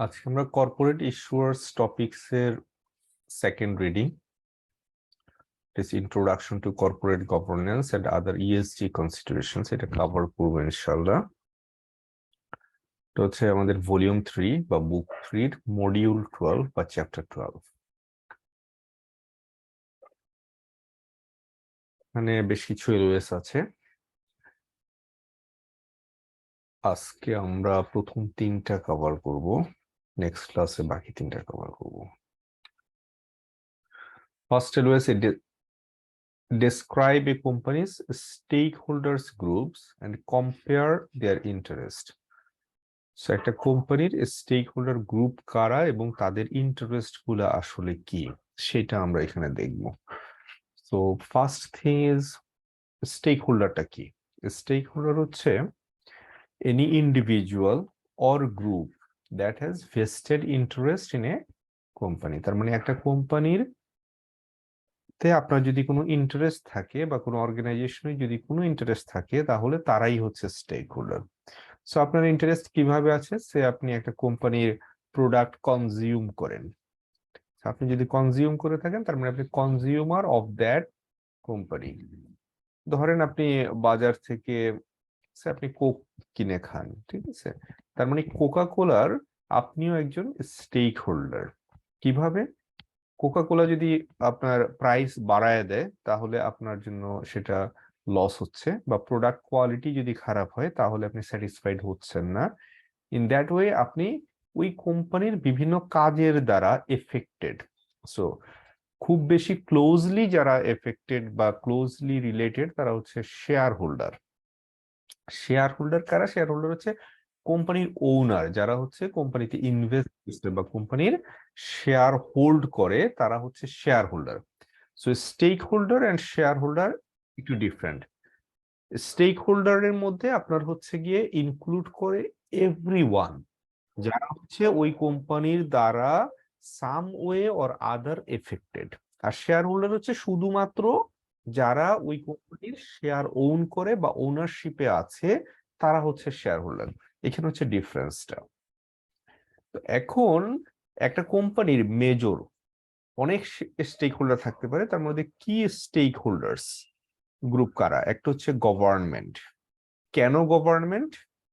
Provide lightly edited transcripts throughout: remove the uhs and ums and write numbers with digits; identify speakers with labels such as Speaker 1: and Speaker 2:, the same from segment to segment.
Speaker 1: আজকে আমরা corporate issuers topics এর second reading, it introduction to corporate governance and other ESG considerations, এটা cover করবো ইনশাআল্লাহ। তো হচ্ছে আমাদের ভলিউম 3 বা বুক 3 মডিউল 12 বা চ্যাপ্টার 12। মানে বেশ কিছু এলওএস আছে। আজকে আমরা প্রথম 3টা কভার করব, নেক্সট ক্লাসে বাকি 3টা কভার করব। First এলওএস, describe a company's stakeholders groups and compare their interest. So একটা কোম্পানির স্টেক হোল্ডার গ্রুপ কারা এবং তাদের ইন্টারেস্ট গুলা আসলে কি সেটা আমরা এখানে দেখব। সো ফার্স্ট থিং ইজ, স্টেক হোল্ডারটা কি? স্টেক হোল্ডার হচ্ছে any individual or group that has vested interest in a company. তার মানে একটা কোম্পানির তে আপনার যদি কোনো ইন্টারেস্ট থাকে বা কোনো অর্গানাইজেশনে যদি কোনো ইন্টারেস্ট থাকে তাহলে তারাই হচ্ছে স্টেক হোল্ডার। সো আপনার ইন্টারেস্ট কিভাবে আছে? সে আপনি একটা কোম্পানির প্রোডাক্ট কনজিউম করেন, আপনি যদি কনজিউম করে থাকেন তার মানে আপনি কনজিউমার অফ দ্যাট কোম্পানি। ধরেন আপনি বাজার থেকে আপনি কোক কিনে খান, ঠিক আছে? তার মানে কোকা কোলার আপনিও একজন স্টেক হোল্ডার। কিভাবে? কোকা কোলা যদি আপনার প্রাইস বাড়ায় দেয় তাহলে আপনার জন্য সেটা লস হচ্ছে, বা প্রোডাক্ট কোয়ালিটি যদি খারাপ হয় তাহলে আপনি স্যাটিসফাইড হচ্ছেন না। ইন দ্যাট ওয়ে আপনি ওই কোম্পানির বিভিন্ন কাজের দ্বারা এফেক্টেড। সো খুব বেশি ক্লোজলি যারা এফেক্টেড বা ক্লোজলি রিলেটেড তারা হচ্ছে শেয়ার হোল্ডার। শেয়ার হোল্ডার কারা? শেয়ার হোল্ডার হচ্ছে কোম্পানির ওনার, যারা হচ্ছে কোম্পানিতে ইনভেস্ট করছে বা কোম্পানির শেয়ার হোল্ড করে, তারা হচ্ছে shareholder. So stakeholder and shareholder একটু ডিফারেন্ট। স্টেক হোল্ডারের মধ্যে আপনার হচ্ছে গিয়ে ইনক্লুড করে এভরিওয়ান, যারা হচ্ছে ওই কোম্পানির দ্বারা some way or other affected. আর শেয়ার হোল্ডার হচ্ছে শুধুমাত্র যারা ওই কোম্পানির শেয়ার ওন করে বা ওনারশিপে আছে, তারা হচ্ছে শেয়ার হোল্ডার। এখানে হচ্ছে ডিফারেন্সটা। তো এখন একটা কোম্পানির মেজর অনেক স্টেক হোল্ডার থাকতে পারে, তার মধ্যে কি স্টেক হোল্ডার্স গ্রুপ কারা? একটা হচ্ছে গভর্নমেন্ট। কেন গভর্নমেন্ট?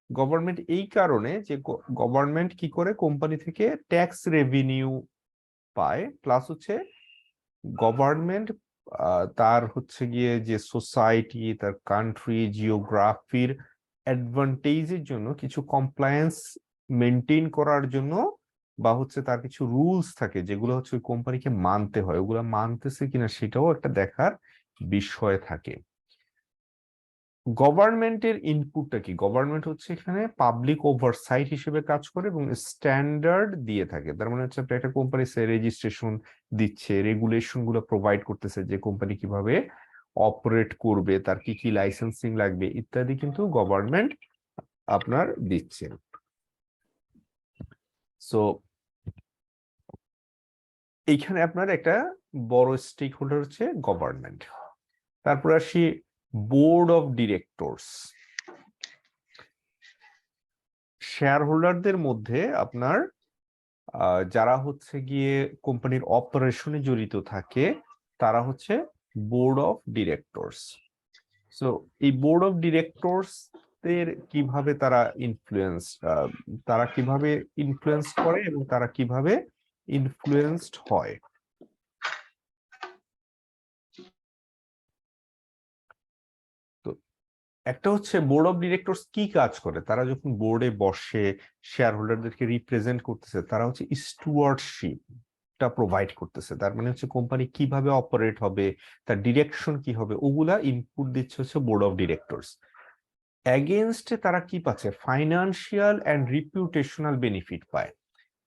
Speaker 1: গভর্নমেন্ট এই কারণে যে গভর্নমেন্ট কি করে কোম্পানি থেকে ট্যাক্স রেভিনিউ পায়, প্লাস হচ্ছে গভর্নমেন্ট তার হচ্ছে গিয়ে যে সোসাইটি, তার কান্ট্রি, জিওগ্রাফির অ্যাডভান্টেজের জন্য কিছু কমপ্লায়েন্স মেনটেন করার জন্য, বা হচ্ছে তার কিছু রুলস থাকে যেগুলো হচ্ছে ওই কোম্পানিকে মানতে হয়, ওগুলো মানতেছে কিনা সেটাও একটা দেখার বিষয় থাকে। গভর্নমেন্টের ইনপুটটা কি? গভর্নমেন্ট হচ্ছে এখানে পাবলিক ওভারসাইট হিসেবে কাজ করে এবং স্ট্যান্ডার্ড দিয়ে থাকে। তার মানে হচ্ছে একটা কোম্পানি রেজিস্ট্রেশন দিচ্ছে, রেগুলেশন গুলো প্রোভাইড করতেছে যে কোম্পানি কিভাবে অপারেট করবে, তার কি কি লাইসেন্সিং লাগবে ইত্যাদি কিন্তু গভর্নমেন্ট আপনার দিচ্ছে। সো এইখানে আপনার একটা বড় স্টেক হোল্ডার হচ্ছে গভর্নমেন্ট। তারপর আসি বোর্ড অফ ডিরেক্টরস। শেয়ার হোল্ডারদের মধ্যে আপনার যারা হচ্ছে গিয়ে কোম্পানির অপারেশনে জড়িত থাকে তারা হচ্ছে বোর্ড অফ ডিরেক্টরস। সো এই বোর্ড অফ ডিরেক্টরস দের কিভাবে তারা কিভাবে ইনফ্লুয়েন্স করে এবং তারা কিভাবে ইনফ্লুয়েন্সড হয়? তো একটা হচ্ছে বোর্ড অফ ডিরেক্টরস কি কাজ করে? তারা যখন বোর্ডে বসে শেয়ার হোল্ডারদেরকে রিপ্রেজেন্ট করতেছে, তারা হচ্ছে স্টুয়ার্ডশিপ টা প্রোভাইড করতেছে। তার মানে হচ্ছে কোম্পানি কিভাবে অপারেট হবে, তার ডিরেকশন কি হবে, ওগুলা ইনপুট দিচ্ছে হচ্ছে বোর্ড অফ ডিরেক্টরস। এগেইনস্টে তারা কি পাচ্ছে? ফাইনান্সিয়াল এন্ড রিপুটেশনাল বেনিফিট পায়।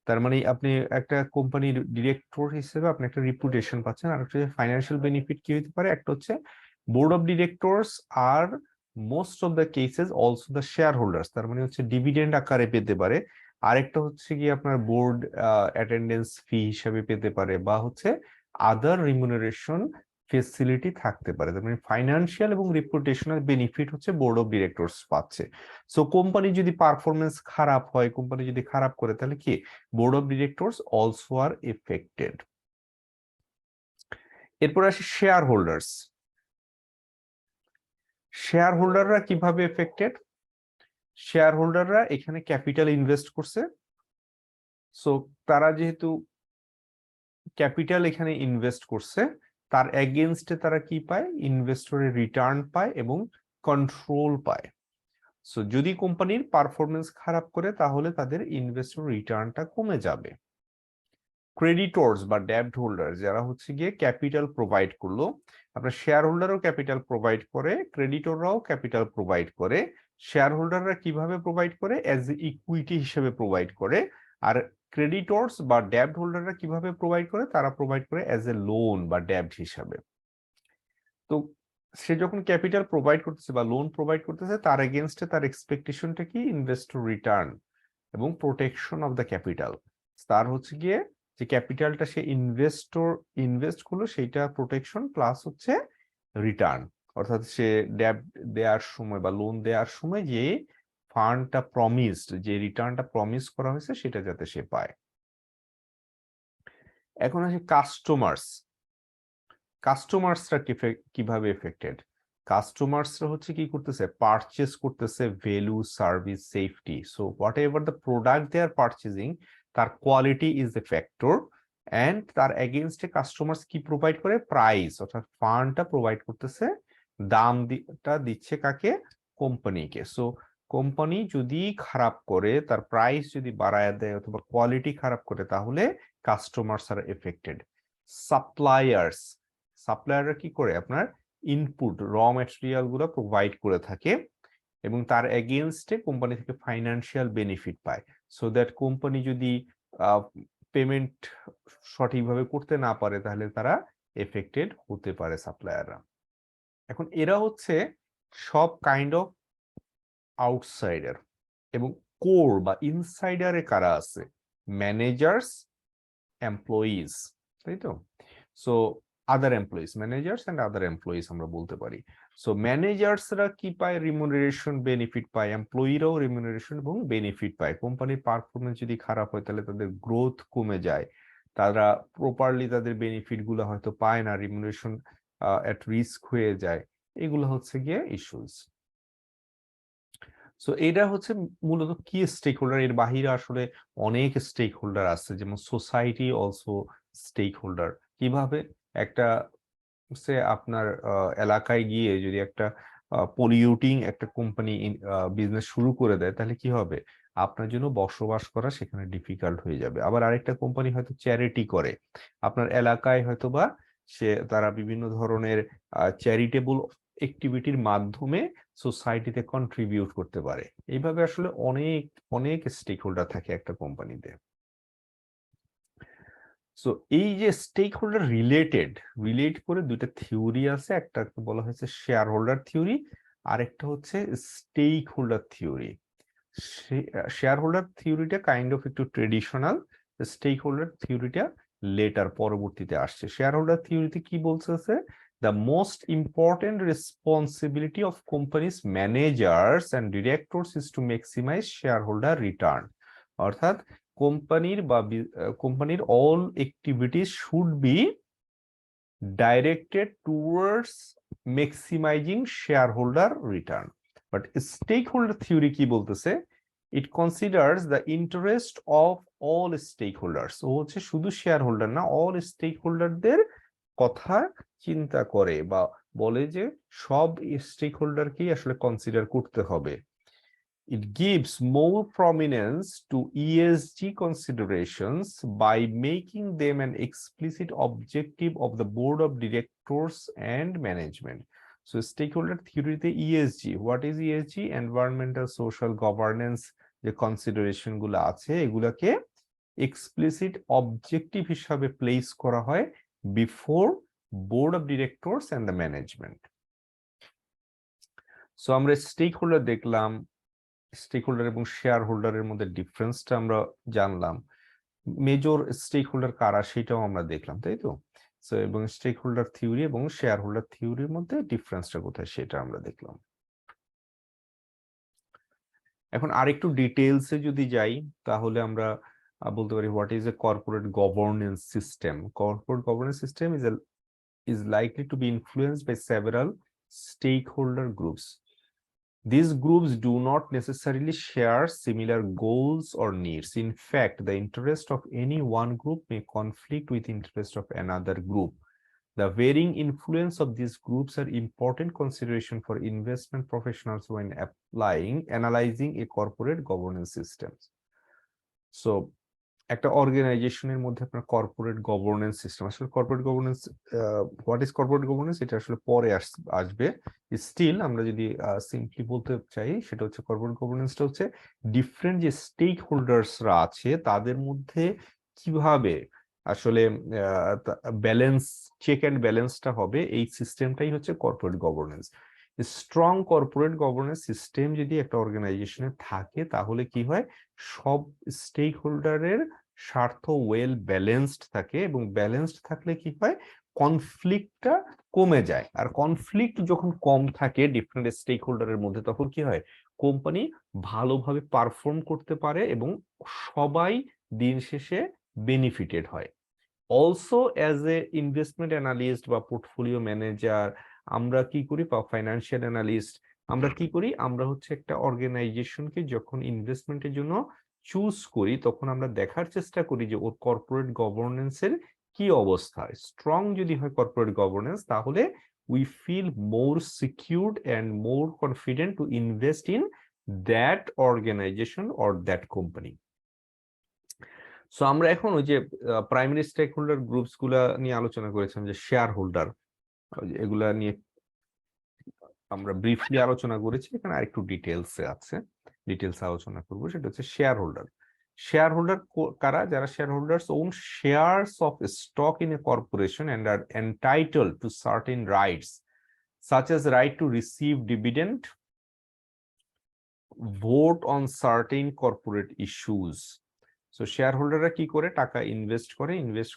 Speaker 1: তার মানে আপনি একটা কোম্পানির ডিরেক্টর হিসেবে আপনি একটা রিপুটেশন পাচ্ছেন। আর একটা ফাইন্যান্সিয়াল বেনিফিট কি হতে পারে? একটা হচ্ছে বোর্ড অফ ডিরেক্টরস আর most of the cases also the shareholders, তার মানে হচ্ছে ডিভিডেন্ড আকারে পেতে পারে। আরেকটা হচ্ছে কি আপনার বোর্ড অ্যাটেন্ডেন্স ফি হিসেবে পেতে পারে, বা হচ্ছে আদার রিমুনারেশন ফেসিলিটি থাকতে পারে, তার মানে ফাইন্যান্সিয়াল এবং রিপুটেশনাল বেনিফিট হচ্ছে বোর্ড অফ ডিরেক্টরস পাচ্ছে। সো কোম্পানি যদি পারফরমেন্স খারাপ হয়, কোম্পানি যদি খারাপ করে, তাহলে কি board of directors also are affected. এরপর আসি শেয়ার হোল্ডার্স। শেয়ার হোল্ডাররা কিভাবে এফেক্টেড? শেয়ার হোল্ডাররা এখানে ক্যাপিটাল ইনভেস্ট করছে, সো তারা যেহেতু ক্যাপিটাল এখানে ইনভেস্ট করছে, তার এগেইনস্টে তারা কি পায়? ইনভেস্টরের রিটার্ন পায় এবং কন্ট্রোল পায়। সো যদি কোম্পানির পারফরমেন্স খারাপ করে, তাহলে তাদের ইনভেস্টর রিটার্নটা কমে যাবে। ক্রেডিটরস বা ডেব্ট হোল্ডার, যারা হচ্ছে গিয়ে ক্যাপিটাল প্রোভাইড করলো, আপনার শেয়ার হোল্ডারও ক্যাপিটাল প্রোভাইড করে, ক্রেডিটররাও ক্যাপিটাল প্রোভাইড করে। শেয়ার হোল্ডাররা কিভাবে প্রোভাইড করে? অ্যাজ ইকুইটি হিসেবে প্রোভাইড করে। আর ক্রেডিটরস বা ডেব্ট হোল্ডাররা কিভাবে প্রোভাইড করে? তারা প্রোভাইড করে অ্যাজ এ লোন বা ডেব্ট হিসাবে। তো সে যখন ক্যাপিটাল প্রোভাইড করতেছে বা লোন প্রোভাইড করতেছে, তার এগেনস্টে তার এক্সপেকটেশনটা কি? ইনভেস্টর রিটার্ন এবং প্রোটেকশন অফ দ্য ক্যাপিটাল। তার হচ্ছে গিয়ে যে ক্যাপিটালটা সে ইনভেস্ট করলো, সেইটা প্রোটেকশন প্লাস হচ্ছে রিটার্ন, অর্থাৎ সে ডেব্ট দেওয়ার সময় বা লোন দেওয়ার সময় যে ফান্ডটা প্রমিসড, যে রিটার্নটা প্রমিস করা হয়েছে, সেটা যাতে সে পায়। এখন আসে কাস্টমার্স। কাস্টমার্সরা কিভাবে এফেক্টেড? কাস্টমার্সরা হচ্ছে কি করতেছে? পারচেস করতেছে value, service, safety. So whatever the product they are purchasing, তার quality is a factor, and তার এগেইনস্টে কাস্টমার্স কি প্রোভাইড করে? প্রাইস, অর্থাৎ ফান্ডটা প্রোভাইড করতেছে, দামটা দিচ্ছে কাকে? কোম্পানিকে। সো কোম্পানি যদি খারাপ করে, তার প্রাইস যদি বাড়ায় দেয় অথবা কোয়ালিটি খারাপ করে, তাহলে কাস্টমার্স আর এফেক্টেড। সাপ্লায়ার্স, সাপ্লায়াররা কি করে? আপনার ইনপুট র ম্যাটেরিয়াল গুলো প্রোভাইড করে থাকে এবং তার এগেইনস্টে কোম্পানি থেকে ফাইন্যান্সিয়াল বেনিফিট পায়। সো দ্যাট কোম্পানি যদি পেমেন্ট সঠিকভাবে করতে না পারে, তাহলে তারা এফেক্টেড হতে পারে, সাপ্লায়াররা। এখন এরা হচ্ছে সব কাইন্ড অফ আউটসাইডার। এবং কোর বা ইনসাইডারে কারা আছে? ম্যানেজার্স, এমপ্লয়িজ, তাই তো? So other employees, managers and other employees আমরা বলতে পারি। সো ম্যানেজার্সরা কি পায়? রিমুনারেশন বেনিফিট পায়, এমপ্লয়িরাও রিমুনারেশন এবং বেনিফিট পায়। কোম্পানির পারফরমেন্স যদি খারাপ হয়, তাহলে তাদের গ্রোথ কমে যায়, তারা প্রপারলি তাদের বেনিফিট গুলো হয়তো পায় না, রিমুনারেশন এট রিস্ক হয়ে যায়। এগুলো হচ্ছে গিয়ে ইস্যুস। সো এটা হচ্ছে মূলত কি স্টেক হোল্ডার। এর বাহিরে আসলে অনেক স্টেক হোল্ডার আছে, যেমন সোসাইটি অলসো স্টেক হোল্ডার। কিভাবে? একটা সে আপনার এলাকায় গিয়ে যদি একটা পলিউটিং একটা কোম্পানি বিজনেস শুরু করে দেয়, তাহলে কি হবে? আপনার জন্য বসবাস করা সেখানে ডিফিকাল্ট হয়ে যাবে। আবার আরেকটা কোম্পানি হয়তো চ্যারিটি করে, আপনার এলাকায় হয়তোবা তারা বিভিন্ন ধরনের চ্যারিটেবল অ্যাক্টিভিটির মাধ্যমে সোসাইটিতে কন্ট্রিবিউট করতে পারে। এইভাবে আসলে অনেক অনেক স্টেক হোল্ডার থাকে একটা কোম্পানিতে। সো এই যে স্টেক হোল্ডার রিলেট করে দুইটা থিওরি আছে, একটা বলা হয়েছে শেয়ার হোল্ডার থিওরি, আর একটা হচ্ছে stakeholder theory. Shareholder থিওরিটা কাইন্ড অফ একটু ট্রেডিশনাল, স্টেক হোল্ডার থিওরিটা লেটার পরবর্তীতে আসছে। শেয়ার হোল্ডার থিওরিতে কি বলছে? The most important responsibility of companies managers and directors is to maximize shareholder return. অর্থাৎ কোম্পানির all activities should be directed towards maximizing shareholder return. But stakeholder theory কি বলতেছে? It considers the interest of all stakeholders. ও হচ্ছে শুধু share holder না, all stakeholderদের কথা চিন্তা করে বা বলে যে সব স্টেক হোল্ডারকেই আসলে কনসিডার করতে হবে। It gives more prominence to ESG considerations by making them an explicit objective of the board of directors and management. So stakeholder theory তে ESG, what is ESG? Environmental, social, governance যে consideration গুলো আছে, এগুলাকে explicit objective হিসাবে place করা হয় before board of directors and the management. So আমরা stake holder দেখলাম, স্টেক হোল্ডার এবং শেয়ার হোল্ডারের মধ্যে ডিফারেন্সটা আমরা জানলাম, মেজর স্টেক হোল্ডার কারা সেটাও আমরা দেখলাম, তাই তো? সো এবং স্টেক হোল্ডার থিওরি এবং শেয়ার হোল্ডার থিওরির মধ্যে ডিফারেন্সটা কোথায় সেটা আমরা দেখলাম। এখন আরেকটু ডিটেইলসে যদি যাই তাহলে আমরা বলতে পারি what is a corporate governance system. Corporate governance system is likely to be influenced by several stakeholder groups. These groups do not necessarily share similar goals or needs. In fact, the interest of any one group may conflict with interest of another group. The varying influence of these groups are important consideration for investment professionals when analyzing a corporate governance system. So, একটা অর্গানাইজেশনের মধ্যে আপনার corporate governance system, আসলে corporate governance what is corporate governance এটা আসলে পরে আসবে। Still আমরা যদি সিম্পলি বলতে চাই সেটা হচ্ছে কর্পোরেট গভর্নেন্সটা হচ্ছে ডিফারেন্ট যে স্টেক হোল্ডার্সরা আছে তাদের মধ্যে কিভাবে আসলে ব্যালেন্স চেক অ্যান্ড ব্যালেন্সটা হবে, এই সিস্টেমটাই হচ্ছে corporate governance. Strong corporate governance system যদি একটা অর্গানাইজেশনে থাকে তাহলে কি হয়, সব স্টেক হোল্ডারের স্বার্থ ওয়েল ব্যালেন্সড থাকে এবং ব্যালেন্সড থাকলে কি হয়, কনফ্লিক্টটা কমে যায়। আর কনফ্লিক্ট যখন কম থাকে ডিফারেন্ট স্টেক হোল্ডারের মধ্যে তখন কি হয়, কোম্পানি ভালোভাবে পারফর্ম করতে পারে এবং সবাই দিন শেষে বেনিফিটেড হয়। Also as a investment analyst বা পোর্টফোলিও ম্যানেজার আমরা কি করি, বা ফাইন্যান্সিয়াল অ্যানালিস্ট আমরা কি করি, আমরা হচ্ছে একটা অর্গানাইজেশনকে যখন ইনভেস্টমেন্টের জন্য চুজ করি তখন আমরা দেখার চেষ্টা করি যে ওর কর্পোরেট গভর্নেন্সের কি অবস্থা। স্ট্রং যদি হয় কর্পোরেট গভর্নেন্স তাহলে we feel more secured and more confident to invest in that organisation or that company. So আমরা এখন ওই যে প্রাইমারি স্টেক হোল্ডার গ্রুপস গুলা নিয়ে আলোচনা করেছিলাম, যে শেয়ার হোল্ডার, এগুলা নিয়ে আমরা ব্রিফলি আলোচনা করেছি। এখানে আরেকটু ডিটেলসে আছে, ডিটেলস আলোচনা করব। সেটা হচ্ছে শেয়ার হোল্ডার। শেয়ার হোল্ডার কারা? যারা shareholders own shares of stock in a corporation and are entitled to certain rights such as right to receive dividend, vote on certain corporate issues. So শেয়ার হোল্ডাররা কি করে, টাকা invest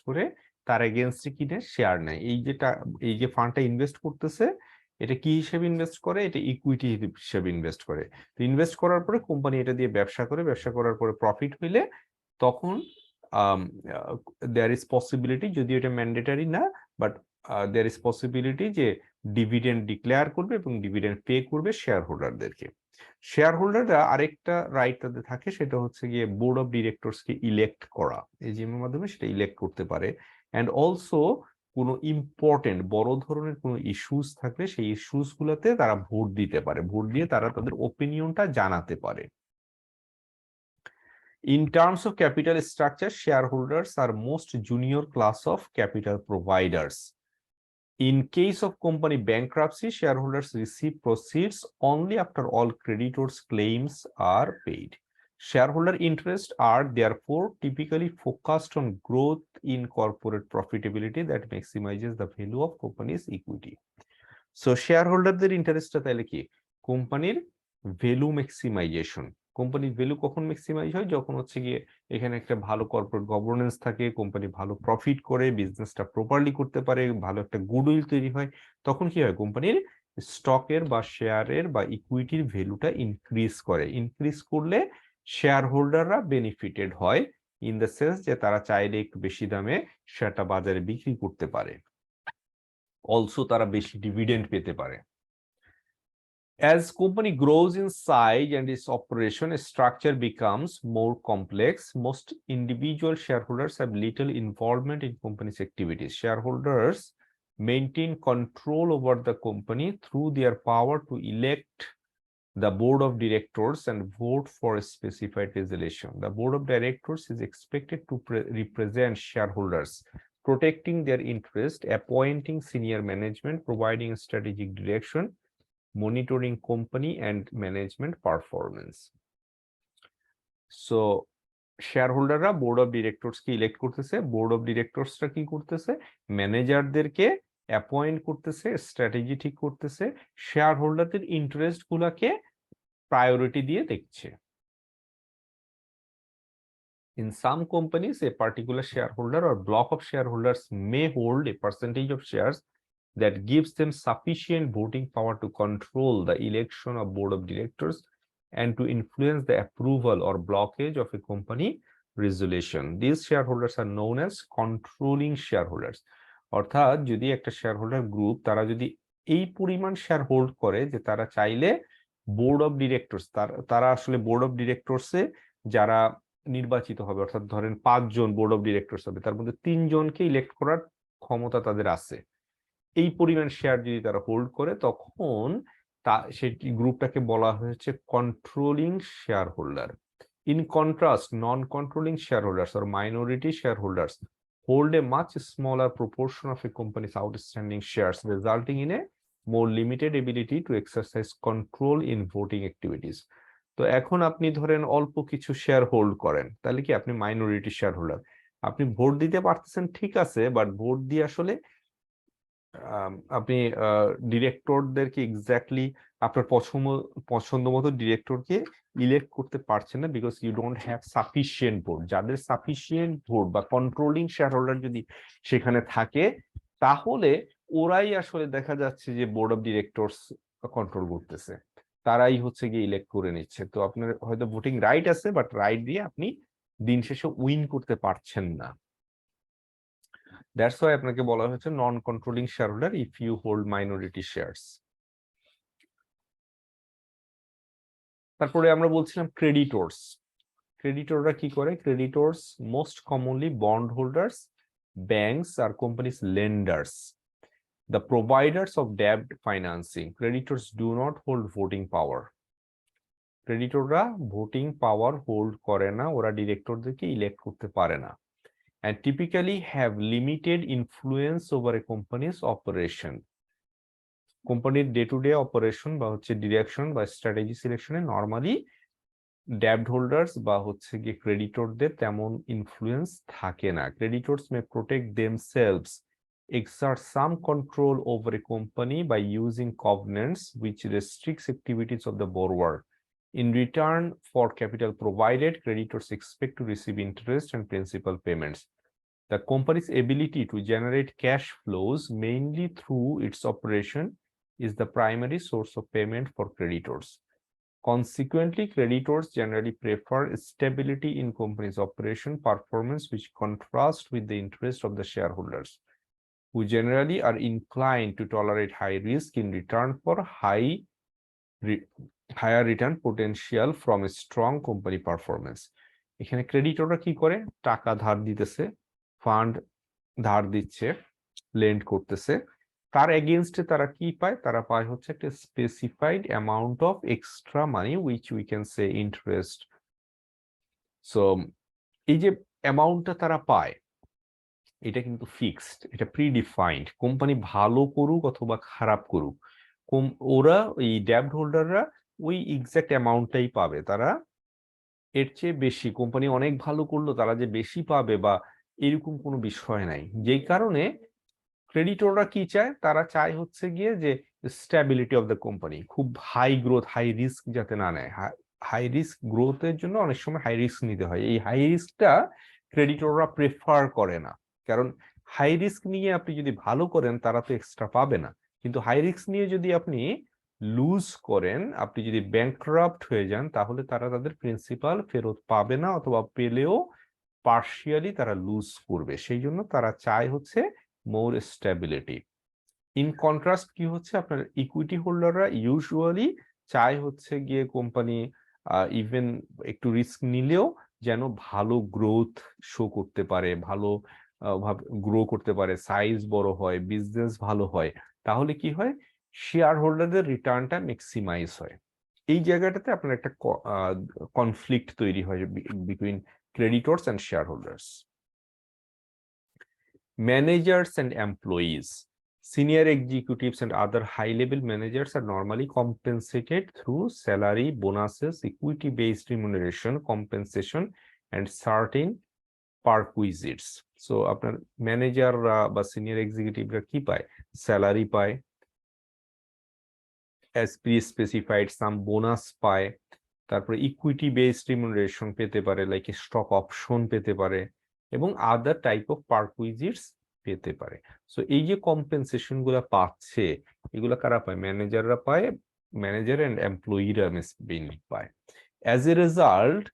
Speaker 1: করে তার এগেনস্টে কিনে শেয়ার নেয়। এই যে ফান্ডটা ইনভেস্ট করতেছে এটা কি হিসেবে ইনভেস্ট করে, এটা ইকুইটি হিসেবে ইনভেস্ট করে। তো ইনভেস্ট করার পরে কোম্পানি এটা দিয়ে ব্যবসা করে, ব্যবসা করার পরে প্রফিট হইলে তখন দেয়ার ইজ পসিবিলিটি, যদিও এটা ম্যান্ডেটারি না, বাট দেয়ার ইজ পসিবিলিটি যে ডিভিডেন্ড ডিক্লেয়ার করবে এবং ডিভিডেন্ড পে করবে শেয়ার হোল্ডারদেরকে। শেয়ার হোল্ডাররা আরেকটা রাইট তাদের থাকে, সেটা হচ্ছে গিয়ে বোর্ড অফ ডিরেক্টরসকে ইলেক্ট করা, এজিএমের মাধ্যমে সেটা ইলেক্ট করতে পারে। অ্যান্ড অলসো কোনো ইম্পর্টেন্ট বড় ধরনের কোনো ইস্যুস থাকলে সেই ইস্যুস গুলাতে তারা ভোট দিতে পারে, ভোট দিয়ে তারা তাদের ওপিনিয়নটা জানাতে পারে। In terms of capital structure, shareholders are most junior class of capital providers. In case of company bankruptcy, shareholders receive proceeds only after all creditors' claims are paid. Shareholder interests are therefore typically focused on growth in corporate profitability that maximizes the value of company's equity. So shareholderদের ইন্টারেস্টটা তাহলে কি, কোম্পানির value maximisation. কোম্পানির value কখন maximise হয়, যখন হচ্ছে গিয়ে এখানে একটা ভালো কর্পোরেট গভর্নেন্স থাকে, কোম্পানি ভালো প্রফিট করে, বিজনেসটা প্রপারলি করতে পারে, ভালো একটা গুডউইল তৈরি হয়, তখন কি হয়, কোম্পানির স্টকের বা শেয়ারের বা ইকুইটির ভ্যালুটা ইনক্রিজ করে। ইনক্রিজ করলে শেয়ার হোল্ডাররা বেনিফিটেড হয়, ইন দ্য সেন্স যে তারা চাইলে একটু বেশি দামে শেয়ারটা বাজারে বিক্রি করতে পারে, অলসো তারা বেশি ডিভিডেন্ড পেতে পারে। As company grows in size and its operation structure becomes more complex, most individual shareholders have little involvement in company's activities. Shareholders maintain control over the company through their power to elect the board of directors and vote for a specified resolution. The board of directors is expected to represent shareholders, protecting their interest, appointing senior management, providing strategic direction, monitoring company and management performance. So shareholderরা board of directors কে elect করতেছে, board of ডিরেক্টরসরা কি করতেছে, ম্যানেজারদেরকে appoint করতেছে, strategy ঠিক করতেছে, share হোল্ডারদের ইন্টারেস্ট গুলাকে প্রায়োরিটি দিয়ে দেখছে। In some companies, a particular shareholder or block of shareholders may hold a percentage of shares that gives them sufficient voting power to control the election of board of directors and to influence the approval or blockage of a company resolution. These shareholders are known as controlling shareholders. অর্থাৎ যদি একটা shareholder group তারা যদি এই পরিমাণ share hold করে যে তারা চাইলে বোর্ড অফ ডিরেক্টরস তারা আসলে বোর্ড অফ ডিরেক্টরসে যারা নির্বাচিত হবে, অর্থাৎ ধরেন 5 জন বোর্ড অফ ডিরেক্টরস হবে, তার মধ্যে 3 জনকে ইলেক্ট করার ক্ষমতা তাদের আছে, এই পরিমাণ শেয়ার যদি তারা হোল্ড করে তখন সেই গ্রুপটাকে বলা হয়েছে controlling share holder. In contrast, non controlling share holders or minority shareholders hold a much smaller proportion of a company's outstanding shares, resulting in a more limited ability to exercise control in voting activities. তো এখন আপনি ধরেন অল্প কিছু share hold করেন, তাহলে কি আপনি মাইনরিটি শেয়ার হোল্ডার, আপনি ভোট দিতে পারতেছেন ঠিক আছে, বাট ভোট দিয়ে আসলে আপনি ডিরেক্টরদেরকে এক্স্যাক্টলি আপনার পছন্দ মতো ডিরেক্টরকে ইলেক্ট করতে পারছেন না, because you don't have sufficient vote. যাদের সাফিসিয়েন্ট ভোট বা কন্ট্রোলিং শেয়ার হোল্ডার যদি সেখানে থাকে তাহলে ওরাই আসলে দেখা যাচ্ছে যে বোর্ড অফ ডিরেক্টরস কন্ট্রোল করতেছে, তারাই হচ্ছে গিয়ে ইলেক্ট করে নিচ্ছে। তো আপনার হয়তো ভোটিং রাইট আছে, বাট রাইট দিয়ে আপনি দিন শেষে উইন করতে পারছেন না। That's why আপনাকে বলা হয়েছে non controlling shareholder if you hold minority shares. তারপরে আমরা বলছিলাম ক্রেডিটরস। ক্রেডিটররা কি করে? Creditors most commonly bond holders, banks আর companies lenders, the providers of debt financing. Creditors do not hold voting power. ক্রেডিটররা ভোটিং পাওয়ার হোল্ড করে না, ওরা ডিরেক্টরদেরকে ইলেক্ট করতে পারে না, and typically have limited influence over a company's operation. কোম্পানির day to day operation বা হচ্ছে ডিরেকশন বা স্ট্র্যাটেজি সিলেকশনে নরমালি ডেট হোল্ডার্স বা হচ্ছে গিয়ে ক্রেডিটরদের তেমন ইনফ্লুয়েন্স থাকে না। Creditors may protect themselves, exert some control over a company by using covenants which restricts activities of the borrower. In return for capital provided, creditors expect to receive interest and principal payments. The company's ability to generate cash flows mainly through its operation is the primary source of payment for creditors. Consequently, creditors generally prefer stability in company's operation performance, which contrasts with the interest of the shareholders, who generally are inclined to tolerate high risk in return for higher return potential from a strong company performance. এখানে ক্রেডিটররা কি করে? টাকা ধার দিতেছে, fund ধার দিচ্ছে, lend করতেছে, তার এগেইনস্টে তারা কি পায়? তারা পায় হচ্ছে একটা specified amount of extra money which we can say interest. So এই যে অ্যামাউন্টটা তারা পায় এটা কিন্তু ফিক্সড, এটা প্রিডিফাইন্ড। কোম্পানি ভালো করুক অথবা খারাপ করুক, ওরা এই ডেট হোল্ডাররা ওই এক্সাক্ট অ্যামাউন্টটাই পাবে, তারা এর চেয়ে বেশি, কোম্পানি অনেক ভালো করলো তারা যে বেশি পাবে বা এরকম কোনো বিষয় নাই। যেই কারণে ক্রেডিটররা কি চায়? তারা চায় হচ্ছে গিয়ে যে স্ট্যাবিলিটি অফ দ্য কোম্পানি, খুব হাই গ্রোথ, হাই রিস্ক যাতে না নেয়। হাই রিস্ক গ্রোথের জন্য অনেক সময় হাই রিস্ক নিতে হয়, এই হাই রিস্কটা ক্রেডিটররা প্রেফার করে না, কারণ হাই রিস্ক নিয়ে আপনি যদি ভালো করেন তারা তো এক্সট্রা পাবে না, কিন্তু হাই রিস্ক নিয়ে যদি আপনি লুজ করেন, আপনি যদি ব্যাংকরাপ্ট হয়ে যান, তাহলে তারা তাদের প্রিন্সিপাল ফেরত পাবে না, অথবা পেলেও পার্শিয়ালি তারা লুজ করবে। সেই জন্য তারা চায় হচ্ছে মোর স্টেবিলিটি। ইন কন্ট্রাস্ট কি হচ্ছে, আপনার ইকুইটি হোল্ডাররা ইউজুয়ালি চায় হচ্ছে গিয়ে কোম্পানি ইভেন একটু রিস্ক নিলেও যেন ভালো গ্রোথ শো করতে পারে, ভালো গ্রো করতে পারে, সাইজ বড় হয়, বিজনেস ভালো হয়, তাহলে কি হয়? শেয়ার হোল্ডারদের রিটার্নটা ম্যাক্সিমাইজ হয়। এই জায়গাটাতে আপনার একটা কনফ্লিক্ট তৈরি হয় between creditors and shareholders. Managers and employees. Senior executives and other high-level managers are normally compensated through salary, bonuses, equity-based remuneration, compensation, and certain perquisites. So, আপনার ম্যানেজার বা সিনিয়র এক্সিকিউটিভরা কি পায়? স্যালারি পায়, as pre-specified, some bonus পায়, তারপরে equity based remuneration পেতে পারে, like stock option পেতে পারে, এবং আদার টাইপ অফ পারকুইজিটস পেতে পারে। সো এই যে কম্পেনসেশন গুলা পাচ্ছে, এগুলা কারা পায়? ম্যানেজাররা পায়, ম্যানেজার এন্ড এমপ্লয়িরা মেইনলি পায়। As a result,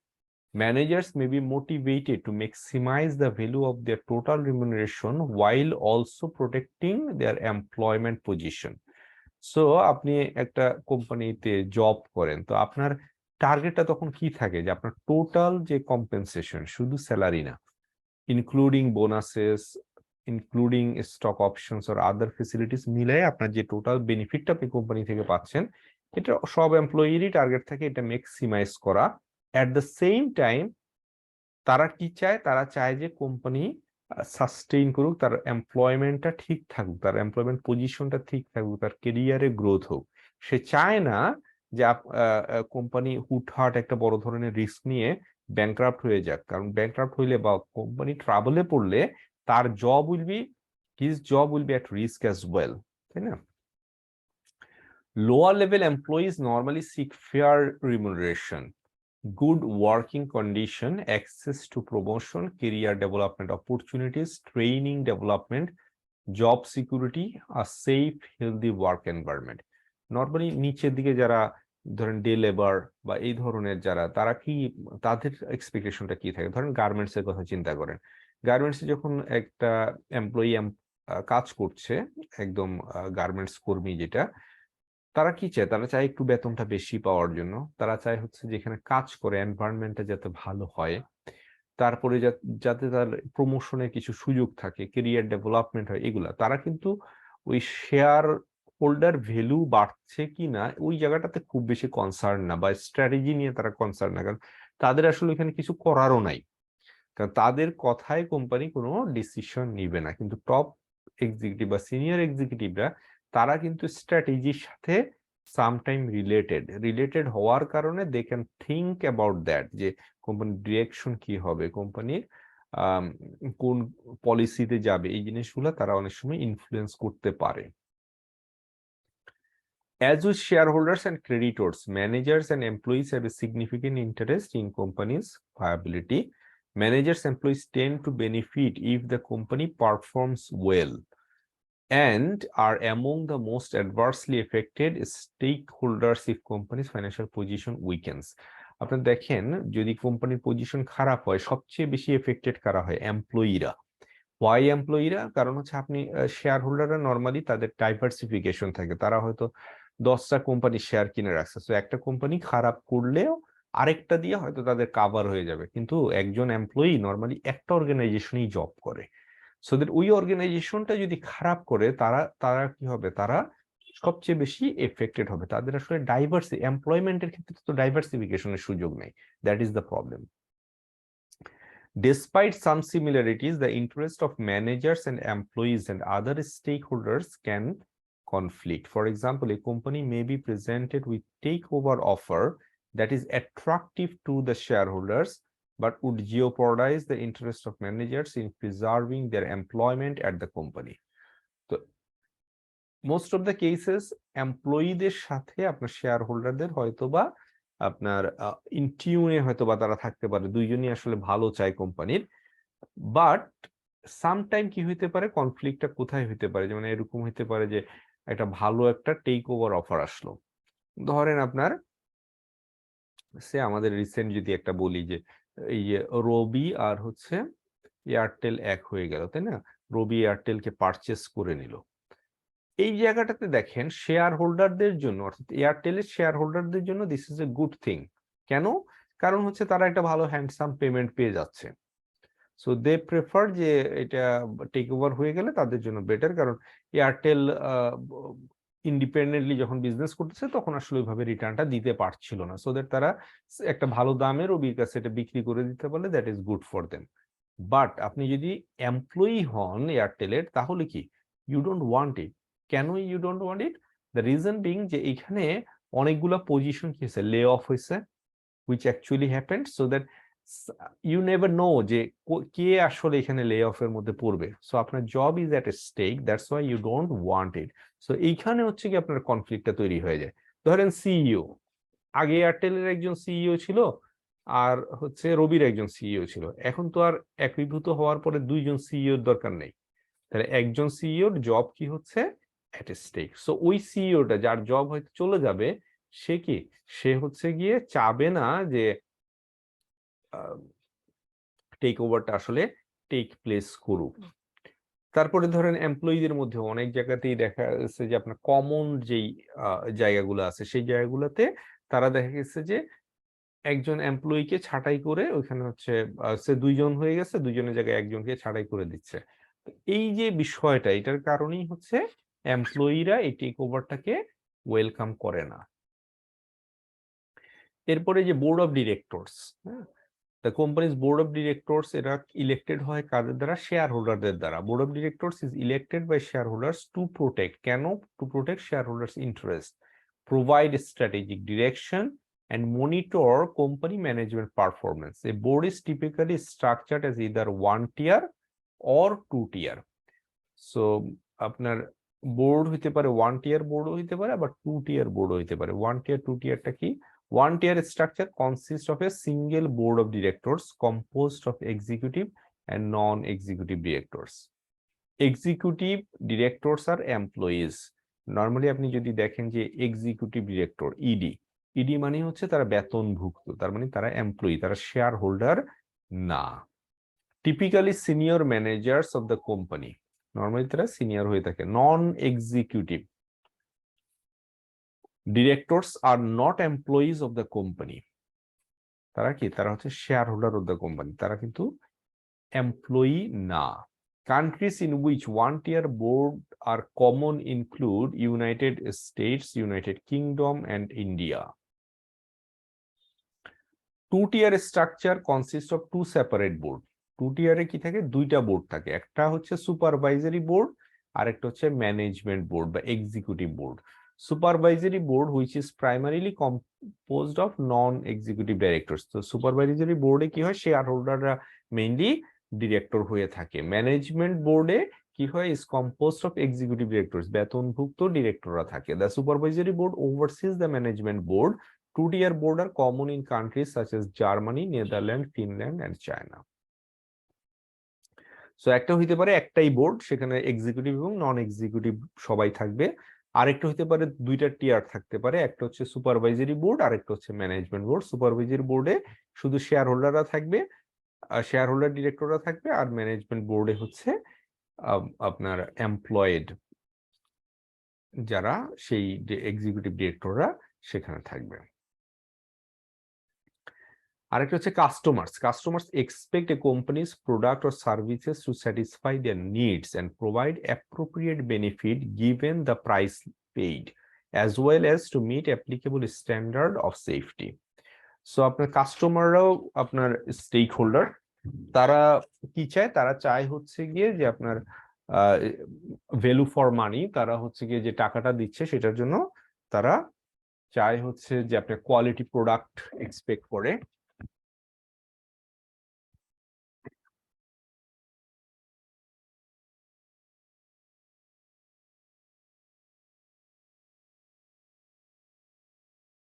Speaker 1: managers may be motivated to maximize the value of their total remuneration while also protecting their employment position. So আপনি একটা কোম্পানিতে জব করেন, তো আপনার টার্গেটটা তখন কি থাকে? যে আপনার টোটাল যে কম্পেনসেশন, শুধু স্যালারি না, including bonuses, including stock options or other facilities মিলাই আপনার যে টোটাল বেনিফিটটা আপনি কোম্পানি থেকে পাচ্ছেন, এটা সব এমপ্লয়িরই টার্গেট থাকে এটা ম্যাক্সিমাইজ করা। অ্যাট দ্য সেম টাইম তারা কি চায়? তারা চায় যে কোম্পানি সাস্টেইন করুক, তার এমপ্লয়মেন্টটা ঠিক থাকুক, তার এমপ্লয়মেন্ট পজিশনটা ঠিক থাকুক, তার কেরিয়ারে গ্রোথ হোক। সে চায় না যে কোম্পানি হুটহাট একটা বড় ধরনের রিস্ক নিয়ে ব্যাংক্রাফট হয়ে যাক, কারণ ব্যাংক্রাফট হইলে বা কোম্পানি ট্রাবলে পড়লে তার his job will be at risk as well, তাই না? Lower level employees normally seek fair remuneration, good working condition, access to promotion, career development opportunities, training development, job security, a safe healthy work environment. Normally নিচের দিকে যারা ধরেন day labour বা এই ধরনের যারা, তারা কি, তাদের এক্সপেকটেশনটা কি থাকে? ধরেন গার্মেন্টস এর কথা চিন্তা করেন, গার্মেন্টসে যখন একটা এমপ্লয়ি কাজ করছে, একদম গার্মেন্টস কর্মী যেটা, তারা কি চায়? তারা চায় একটু বেতনটা বেশি পাওয়ার জন্য, তারা চায় হচ্ছে যেখানে কাজ করে এনভায়রনমেন্টটা যাতে ভালো হয়, তারপরে যাতে তার প্রমোশনের কিছু সুযোগ থাকে, কেরিয়ার ডেভেলপমেন্ট হয়, এগুলা। তারা কিন্তু ওই শেয়ার হোল্ডার ভ্যালু বাড়ছে কিনা ওই জায়গাটাতে খুব বেশি কনসার্ন না, বা স্ট্র্যাটেজি নিয়ে তারা কনসার্ন না, কারণ তাদের আসলে এখানে কিছু করারও নাই, কারণ তাদের কথায় কোম্পানি কোনো ডিসিশন নিবে না। কিন্তু টপ এক্সিকিউটিভ বা সিনিয়র এক্সিকিউটিভরা, তারা কিন্তু স্ট্র্যাটেজির সাথে সামটাইম রিলেটেড হওয়ার কারণে they can think about that, যে কোম্পানির ডিরেকশন কি হবে, কোম্পানির কোন পলিসিতে যাবে, এই জিনিসগুলো তারা অনেক সময় ইনফ্লুয়েন্স করতে পারে। As with shareholders and creditors, managers and employees have a significant interest in company's viability. Managers and employees tend to benefit if the company performs well, and are among the most adversely affected stakeholders if company's financial position weakens. আপনারা দেখেন, যদি কোম্পানির position খারাপ হয়, সবচেয়ে বেশি affected কারা হয়? এমপ্লয়িরা। ওয়াই এমপ্লয়িরা? কারণ হচ্ছে আপনি শেয়ার হোল্ডাররা নর্মালি তাদের ডাইভার্সিফিকেশন থাকে, তারা হয়তো 10টা কোম্পানি শেয়ার কিনে রাখছে, তো একটা কোম্পানি খারাপ করলেও আরেকটা দিয়ে হয়তো তাদের কাভার হয়ে যাবে। কিন্তু একজন এমপ্লয়ি নর্মালি একটা অর্গানাইজেশনেই জব করে, সো দ্যাট ওই অর্গানাইজেশনটা যদি খারাপ করে, তারা তারা কি হবে? তারা সবচেয়ে বেশি এফেক্টেড হবে। তাদের আসলে এমপ্লয়মেন্টের ক্ষেত্রে তো ডাইভার্সিফিকেশনের সুযোগ নেই। That is the problem. Despite some similarities, the interest of managers and employees and other stakeholders can conflict. For example, a company may be presented with takeover offer that is attractive to the shareholders, but would jeopardize the interest of managers in preserving their employment at the company. So, most of the cases, এমপ্লয়ীদের সাথে আপনার share হোল্ডারদের হয়তোবা আপনার ইনটিউনে হয়তোবা তারা থাকতে পারে, দুইজনই আসলে ভালো চায় কোম্পানির, বাট সামটাইম কি হইতে পারে, কনফ্লিক্টটা কোথায় হইতে পারে? যেমন এরকম হইতে পারে যে একটা ভালো একটা টেক ওভার অফার আসলো, ধরেন আপনার আমাদের রিসেন্ট যদি একটা বলি যে এই যে রবি আর হচ্ছে এয়ারটেল এক হয়ে গেল, তাই না? রবি এয়ারটেলকে পারচেস করে নিল। এই জায়গাটাতে দেখেন শেয়ার হোল্ডারদের জন্য, অর্থাৎ এয়ারটেলের শেয়ার হোল্ডারদের জন্য this is a good thing. কেন? কারণ হচ্ছে তারা একটা ভালো হ্যান্ডসাম পেমেন্ট পেয়ে যাচ্ছে, সো দে প্রেফার যে এটা টেক ওভার হয়ে গেলে তাদের জন্য বেটার, কারণ এয়ারটেল ইন্ডিপেন্ডেন্টলি যখন বিজনেস করতেছে তখন আসলে ওইভাবে রিটার্নটা দিতে পারছিল না, সো দ্যাট তারা একটা ভালো দামে রবির কাছে এটা বিক্রি করে দিতে পারলে that is good for them. But আপনি যদি এমপ্লয়ি হন এয়ারটেলের, তাহলে কি ইউ ডোন্ট ওয়ান্ট ইট। কেন you don't want it? The reason being যে এখানে অনেকগুলা পজিশন কি হয়েছে, লে অফ হয়েছে, which actually happened, so that you never know যে কে আসলে এখানে লে অফের মধ্যে পড়বে। সো আপনার job is at stake, that's why you don't want it. So এইখানে হচ্ছে কি আপনার কনফ্লিক্টটা তৈরি হয়ে যায়। ধরেন সিইও, আগে এয়ারটেলের একজন সিইও ছিল আর হচ্ছে রবির একজন সিইও ছিল, এখন তো আর একীভূত হওয়ার পরে দুইজন সিইওর দরকার নেই। তাহলে একজন সিইওর জব কি হচ্ছে এট স্টেক। সো ওই সিইওটা যার জব হয়তো চলে যাবে, সে কি, সে হচ্ছে গিয়ে চাবে না যে টেক ওভারটা আসলে টেক প্লেস করুক। তারপরে ধরেন এমপ্লয়ীদের মধ্যে অনেক জায়গাতেই দেখা যাচ্ছে যে আপনার কমন যেই জায়গাগুলো আছে সেই জায়গাগুলোতে তারা দেখা গেছে যে একজন এমপ্লয়ীকে ছাঁটাই করে ওইখানে হচ্ছে সে দুইজন হয়ে গেছে, দুইজনের জায়গায় একজনকে ছাঁটাই করে দিচ্ছে। এই যে বিষয়টা, এটার কারণেই হচ্ছে এমপ্লয়িরা এই টেক ওভারটাকে ওয়েলকাম করে না। এরপরে যে বোর্ড অফ ডিরেক্টরস, হ্যাঁ, the company's board of directors এরা ইলেক্টেড হয় কাদের দ্বারা? শেয়ার হোল্ডারদের দ্বারা। Board of directors is elected by shareholders to protect, কেন? To protect shareholders interest, provide strategic direction and monitor company management performance. A board is typically structured as either one tier or two tier. So আপনার board হইতে পারে one টিয়ার বোর্ডও হইতে পারে, আবার two টিয়ার বোর্ডও হইতে পারে। ওয়ান টিয়ার টু টিয়ারটা কি? One tier structure consist of a single board of directors composed of executive and non-executive directors. Executive directors are employees. নর্মালি আপনি যদি দেখেন যে এক্সিকিউটিভ ডিরেক্টর ইডি, ইডি মানে হচ্ছে তারা বেতনভুক্ত, তার মানে তারা এমপ্লয়ি, তারা শেয়ার হোল্ডার না। Typically senior managers of the company, normally তারা সিনিয়র হয়ে থাকে। নন executive directors are not employees of the company, তারা কি, তারা হচ্ছে share holder of the company, তারা কিন্তু এমপ্লয়ি না। Countries in which one-tier board are common include United States, United Kingdom, and India. Two-tier structure consists of two separate board. Two-tier কি থাকে? দুইটা বোর্ড থাকে, একটা হচ্ছে সুপারভাইজারি বোর্ড আর একটা হচ্ছে ম্যানেজমেন্ট বোর্ড বা executive board. Supervisory board which is primarily composed of non-executive directors. তো সুপারভাইজারি বোর্ডে কি হয়, শেয়ার হোল্ডাররা মেইনলি ডিরেক্টর হয়ে থাকে। ম্যানেজমেন্ট বোর্ডে কি হয়, is composed of executive directors, বেতনভুক্ত ডিরেক্টররা থাকে। The supervisory board oversees the management board. Two-tier board are common in countries such as Germany, Netherlands, Finland, and China. So একটা হইতে পারে একটাই বোর্ড, সেখানে এক্সিকিউটিভ এবং নন এক্সিকিউটিভ সবাই থাকবে। আরেকটা হইতে পারে দুইটা টিয়ার থাকতে পারে, একটা হচ্ছে সুপারভাইজারি বোর্ড আর একটা হচ্ছে ম্যানেজমেন্ট বোর্ড। সুপারভাইজারি বোর্ডে শুধু শেয়ার হোল্ডাররা থাকবে, শেয়ার হোল্ডার ডিরেক্টররা থাকবে, আর ম্যানেজমেন্ট বোর্ডে হচ্ছে আপনার এমপ্লয়েড যারা সেই এক্সিকিউটিভ ডিরেক্টররা সেখানে থাকবে। আরেকটা হচ্ছে customers. Customers expect a company's product or services to satisfy their needs and provide appropriate benefit given the price paid as well as to meet applicable standard of safety. So আপনার কাস্টমাররাও আপনার stake holder, তারা কি চায়? তারা চায় হচ্ছে গিয়ে যে আপনার ভ্যালু ফর মানি, তারা হচ্ছে গিয়ে যে টাকাটা দিচ্ছে সেটার জন্য তারা চায় হচ্ছে যে আপনার কোয়ালিটি প্রোডাক্ট এক্সপেক্ট করে।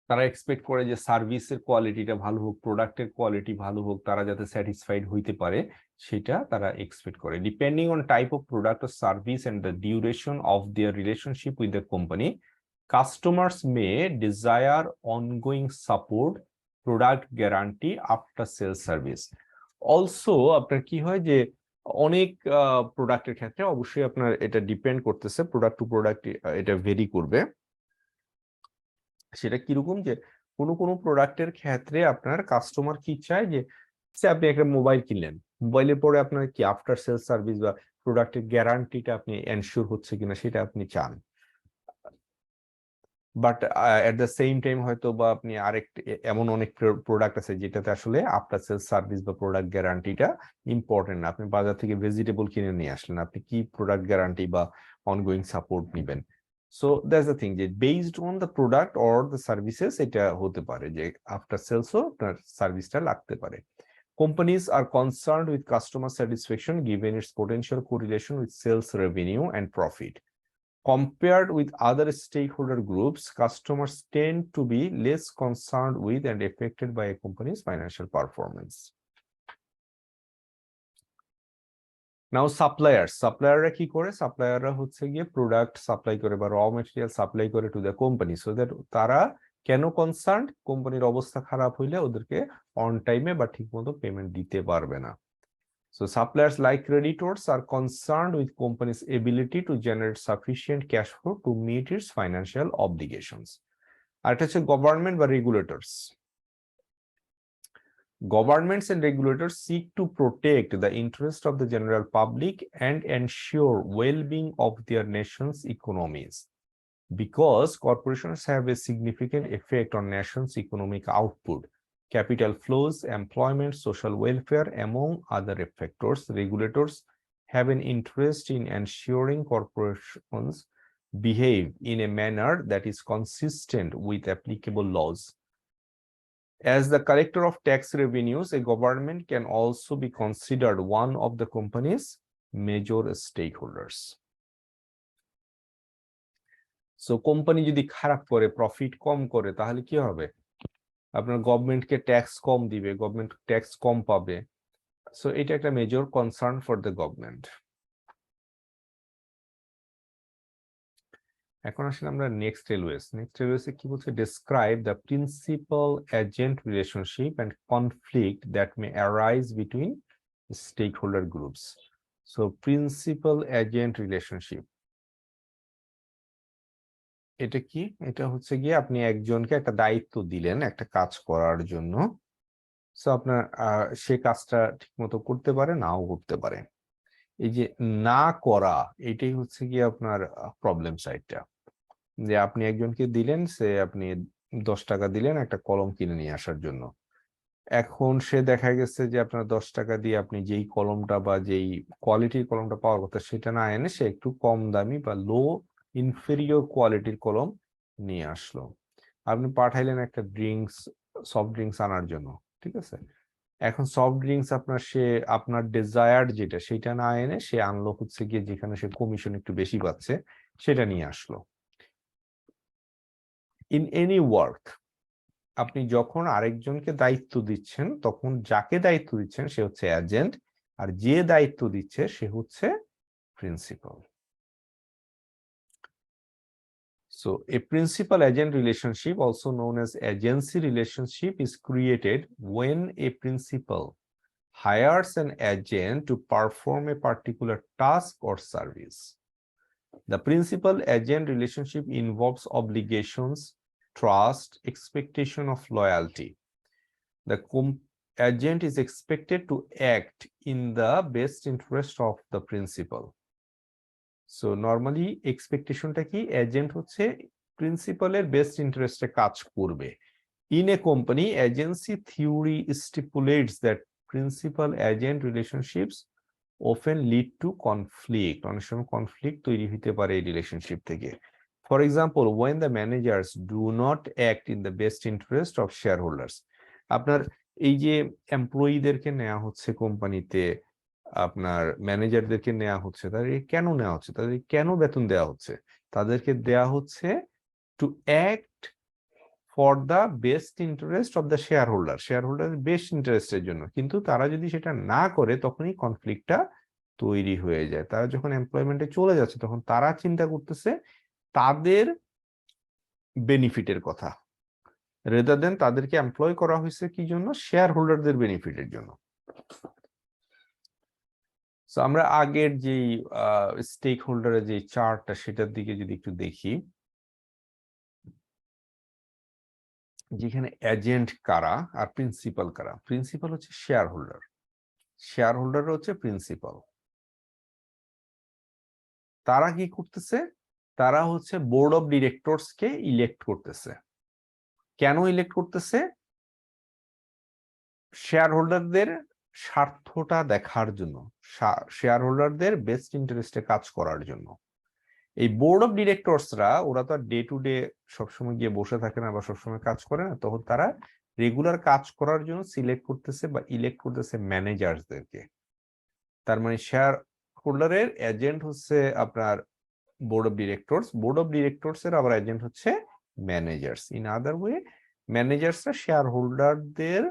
Speaker 1: তারা এক্সপেক্ট করে যে সার্ভিসের কোয়ালিটিটা ভালো হোক, প্রোডাক্টের কোয়ালিটি ভালো হোক, তারা যাতে স্যাটিসফাইড হইতে পারে সেটা তারা এক্সপেক্ট করে। Depending on type of product or service and the duration of their relationship with the company, customers may desire ongoing support, product guarantee, after sale service. Also আপনার কি হয় যে অনেক প্রোডাক্টের ক্ষেত্রে অবশ্যই আপনার এটা ডিপেন্ড করতেছে, প্রোডাক্ট টু প্রোডাক্ট এটা ভেরি করবে। সেটা কিরকম যে কোনো কোনো প্রোডাক্টের ক্ষেত্রে আপনার কাস্টমার কি চায় যে আপনি একটা মোবাইল কিনলেন, মোবাইলের পরে আপনার কি আফটার সেল সার্ভিস বা প্রোডাক্টের গ্যারান্টিটা আপনি এনশিওর হচ্ছে কিনা সেটা আপনি চান। But at the same time হয়তো বা আপনি আরেকটা এমন অনেক প্রোডাক্ট আছে যেটাতে আসলে আফটার সেল সার্ভিস বা প্রোডাক্ট গ্যারান্টিটা ইম্পর্টেন্ট না। আপনি বাজার থেকে ভেজিটেবল কিনে নিয়ে আসলেন, আপনি কি প্রোডাক্ট গ্যারান্টি বা অনগোয়িং সাপোর্ট নেবেন? সো দ্যাটস দ্য থিং যে based on the product or the services এটা হতে পারে যে আফটার সেলসও আপনার সার্ভিসটা লাগতে পারে। Companies are concerned with customer satisfaction given its potential correlation with sales revenue and profit. Compared with other stakeholder groups, customers tend to be less concerned with and affected by a company's financial performance. Now suppliers, সাপ্লায়াররা কি করে? সাপ্লায়াররা হচ্ছে গিয়ে product supply করে বা র material supply করে to the company, so that তারা কেন কনসার্ন? কোম্পানির অবস্থা খারাপ হইলে ওদেরকে অন টাইমে বা ঠিকমতো পেমেন্ট দিতে পারবে না। So suppliers like creditors are concerned with company's ability to generate sufficient cash flow to meet its financial obligations. আর এটা হচ্ছে গভর্নমেন্ট বা regulators. Governments and regulators seek to protect the interest of the general public and ensure well-being of their nation's economies. Because corporations have a significant effect on nation's economic output, capital flows, employment, social welfare, among other factors, regulators have an interest in ensuring corporations behave in a manner that is consistent with applicable laws. As the collector of tax revenues, a government can also be considered one of the company's major stakeholders. So company যদি খারাপ করে, profit কম করে, তাহলে কি হবে? আপনার গভর্নমেন্টকে tax কম দিবে, গভর্নমেন্ট ট্যাক্স কম পাবে। সো এটা একটা major concern for the government. এখন আসলে আমরা নেক্সট রেলওয়েজে কি বলছে? Describe the principal agent relationship and conflict that may arise between stakeholder groups. So principal agent relationship এটা কি? এটা হচ্ছে গিয়ে আপনি একজনকে একটা দায়িত্ব দিলেন একটা কাজ করার জন্য, সো আপনার সে কাজটা ঠিক মতো করতে পারে, নাও করতে পারে। এই যে না করা, এটাই হচ্ছে গিয়ে আপনার প্রবলেম সাইডটা, যে আপনি একজনকে দিলেন, সে আপনি 10 টাকা দিলেন একটা কলম কিনে নিয়ে আসার জন্য। এখন সে দেখা গেছে যে আপনার 10 টাকা দিয়ে আপনি যেই কলমটা বা যেই কোয়ালিটির কলমটা পাওয়ার কথা সেটা না এনে সে একটু কম দামি বা লো ইনফেরিয়র কোয়ালিটির কলম নিয়ে আসলো। আপনি পাঠাইলেন একটা সফট ড্রিঙ্কস আনার জন্য, ঠিক আছে? এখন সফট ড্রিঙ্কস আপনার ডেজায়ার্ড যেটা সেটা না এনে সে আনলো হচ্ছে গিয়ে যেখানে সে কমিশন একটু বেশি পাচ্ছে সেটা নিয়ে আসলো। ইন এনি ওয়ার্ক, আপনি যখন আরেকজনকে দায়িত্ব দিচ্ছেন তখন যাকে দায়িত্ব দিচ্ছেন সে হচ্ছে এজেন্ট, আর যে দায়িত্ব দিচ্ছে সে হচ্ছে principal. So a principal agent relationship, also known as agency relationship, is created when a principal hires an agent to perform a particular task or service. The principal agent relationship involves obligations, trust, expectation of loyalty. The agent is expected to act in the best interest of the principal. So normally expectationটা কি? Agent হচ্ছে প্রিন্সিপালের best ইন্টারেস্টে কাজ করবে। In a company, agency theory stipulates that principal agent relationships often lead to conflict. অনেক সময় conflict তৈরি হতে পারে এই রিলেশনশিপ থেকে। For example, when the managers do not act in the best interest of shareholders. আপনার এই যে এমপ্লয়ীদেরকে নেওয়া হচ্ছে কোম্পানিতে, আপনার ম্যানেজারদেরকে নেওয়া হচ্ছে, তাদের কেন নেওয়া হচ্ছে? তাদের কেন বেতন দেওয়া হচ্ছে? তাদেরকে দেওয়া হচ্ছে to act for the best interest of the shareholder best ইন্টারেস্টের জন্য। কিন্তু তারা যদি সেটা না করে তখনই কনফ্লিক্টটা তৈরি হয়ে যায়। তারা যখন এমপ্লয়মেন্টে চলে যাচ্ছে তখন তারা চিন্তা করতেছে তাদের বেনিফিটের কথা, রেদার দেন তাদেরকে এমপ্লয় করা হয়েছে কি জন্য? শেয়ার হোল্ডারদের বেনিফিটের জন্য। সো আমরা আগের যে স্টেক হোল্ডারের যে চার্টটা সেটার দিকে যদি একটু দেখি, যেখানে এজেন্ট কারা আর প্রিন্সিপাল কারা। প্রিন্সিপাল হচ্ছে শেয়ার হোল্ডার হচ্ছে প্রিন্সিপাল। তারা কি করতেছে? তারা হচ্ছে বোর্ড অফ ডিরেক্টরস কে ইলেক্ট করতেছে। কেন ইলেক্ট করতেছে? শেয়ার হোল্ডারদের স্বার্থটা দেখার জন্য, শেয়ার হোল্ডারদের বেস্ট ইন্টারেস্টে কাজ করার জন্য। এই বোর্ড অফ ডিরেক্টরসরা ওরা তো ডে টু ডে সবসময় গিয়ে বসে থাকে না বা সবসময় কাজ করে না, তখন তারা রেগুলার কাজ করার জন্য সিলেক্ট করতেছে বা ইলেক্ট করতেছে ম্যানেজারসদেরকে। তার মানে শেয়ার হোল্ডারের এজেন্ট হচ্ছে আপনার board of directors, board of directors এর আবার এজেন্ট হচ্ছে ম্যানেজার্স। ইন আদার ওয়ে ম্যানেজার্সরা শেয়ার হোল্ডারদের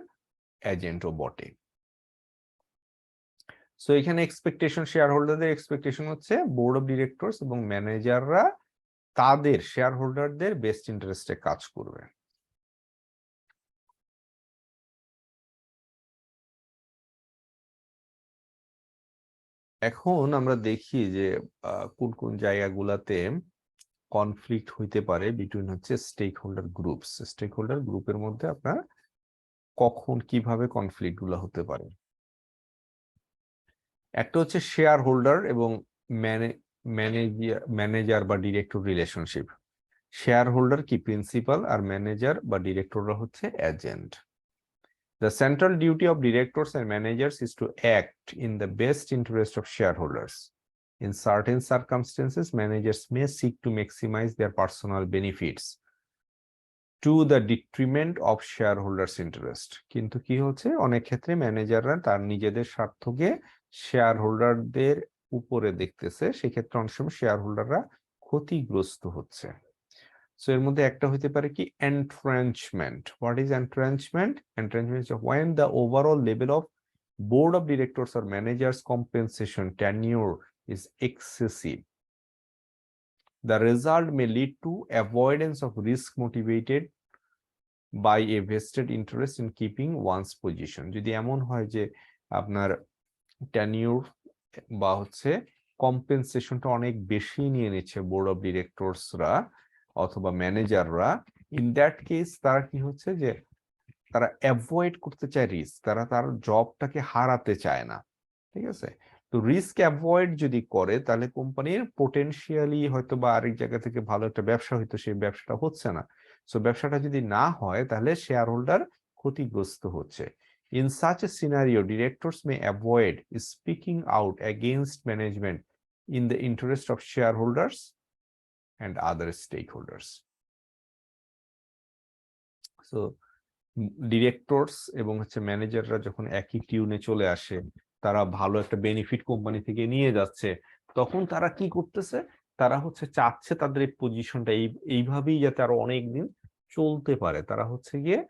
Speaker 1: এজেন্টও বটে। সো এখানে এক্সপেকটেশন, শেয়ার হোল্ডারদের এক্সপেকটেশন হচ্ছে বোর্ড অফ ডিরেক্টরস এবং ম্যানেজাররা তাদের শেয়ার হোল্ডারদের বেস্ট ইন্টারেস্টে কাজ করবে। এখন আমরা দেখি যে কোন কোন জায়গাগুলাতে কনফ্লিক্ট হইতে পারে বিটুইন হচ্ছে stakeholder groups. Stakeholder গ্রুপের মধ্যে আপনার কখন কিভাবে কনফ্লিক্ট গুলো হতে পারে। একটা হচ্ছে শেয়ার হোল্ডার এবং ম্যানেজার বা ডিরেক্টর রিলেশনশিপ। শেয়ার হোল্ডার কি প্রিন্সিপাল, আর ম্যানেজার বা ডিরেক্টররা হচ্ছে agent. The central duty of directors and managers is to act in the best interest of shareholders. In certain circumstances, managers may seek to maximize their personal benefits to the detriment of shareholders' interest. কিন্তু কি হচ্ছে, অনেক ক্ষেত্রে ম্যানেজাররা তার নিজেদের স্বার্থকে share হোল্ডারদের উপরে দেখতেছে, সেক্ষেত্রে অনেক সময় শেয়ার হোল্ডাররা ক্ষতিগ্রস্ত হচ্ছে। সো এর মধ্যে একটা হইতে পারে কি entrenchment. What is entrenchment? Entrenchment is when the overall level of board of directors or managers compensation tenure is excessive. The result may lead to avoidance of risk motivated by a vested interest in keeping one's position. যদি এমন হয় যে আপনার tenure বা হচ্ছে কম্পেনসেশনটা অনেক বেশি নিয়ে নিচ্ছে বোর্ড অফ ডিরেক্টরসরা অথবা ম্যানেজাররা, ইন দ্যাট কেস তারা কি হচ্ছে যে তারা অ্যাভয়েড করতে চায় রিস্ক, তারা তার জবটাকে হারাতে চায় না। ঠিক আছে, তো রিস্ক অ্যাভয়েড যদি করে তাহলে কোম্পানির পোটেনশিয়ালি হয়তো বা আরেক জায়গা থেকে ভালো একটা ব্যবসা হইতো, সেই ব্যবসাটা হচ্ছে না। সো ব্যবসাটা যদি না হয় তাহলে শেয়ার হোল্ডার ক্ষতিগ্রস্ত হচ্ছে। In such a scenario, directors may avoid speaking out against management in the interest of shareholders and other stakeholders. So directors এবং হচ্ছে ম্যানেজাররা যখন একই টিউনে চলে আসে, তারা ভালো একটা বেনিফিট কোম্পানি থেকে নিয়ে যাচ্ছে, তখন তারা কি করতেছে, তারা হচ্ছে চাচ্ছে তাদের এই পজিশনটা এইভাবেই যাতে আরো অনেকদিন চলতে পারে। তারা হচ্ছে গিয়ে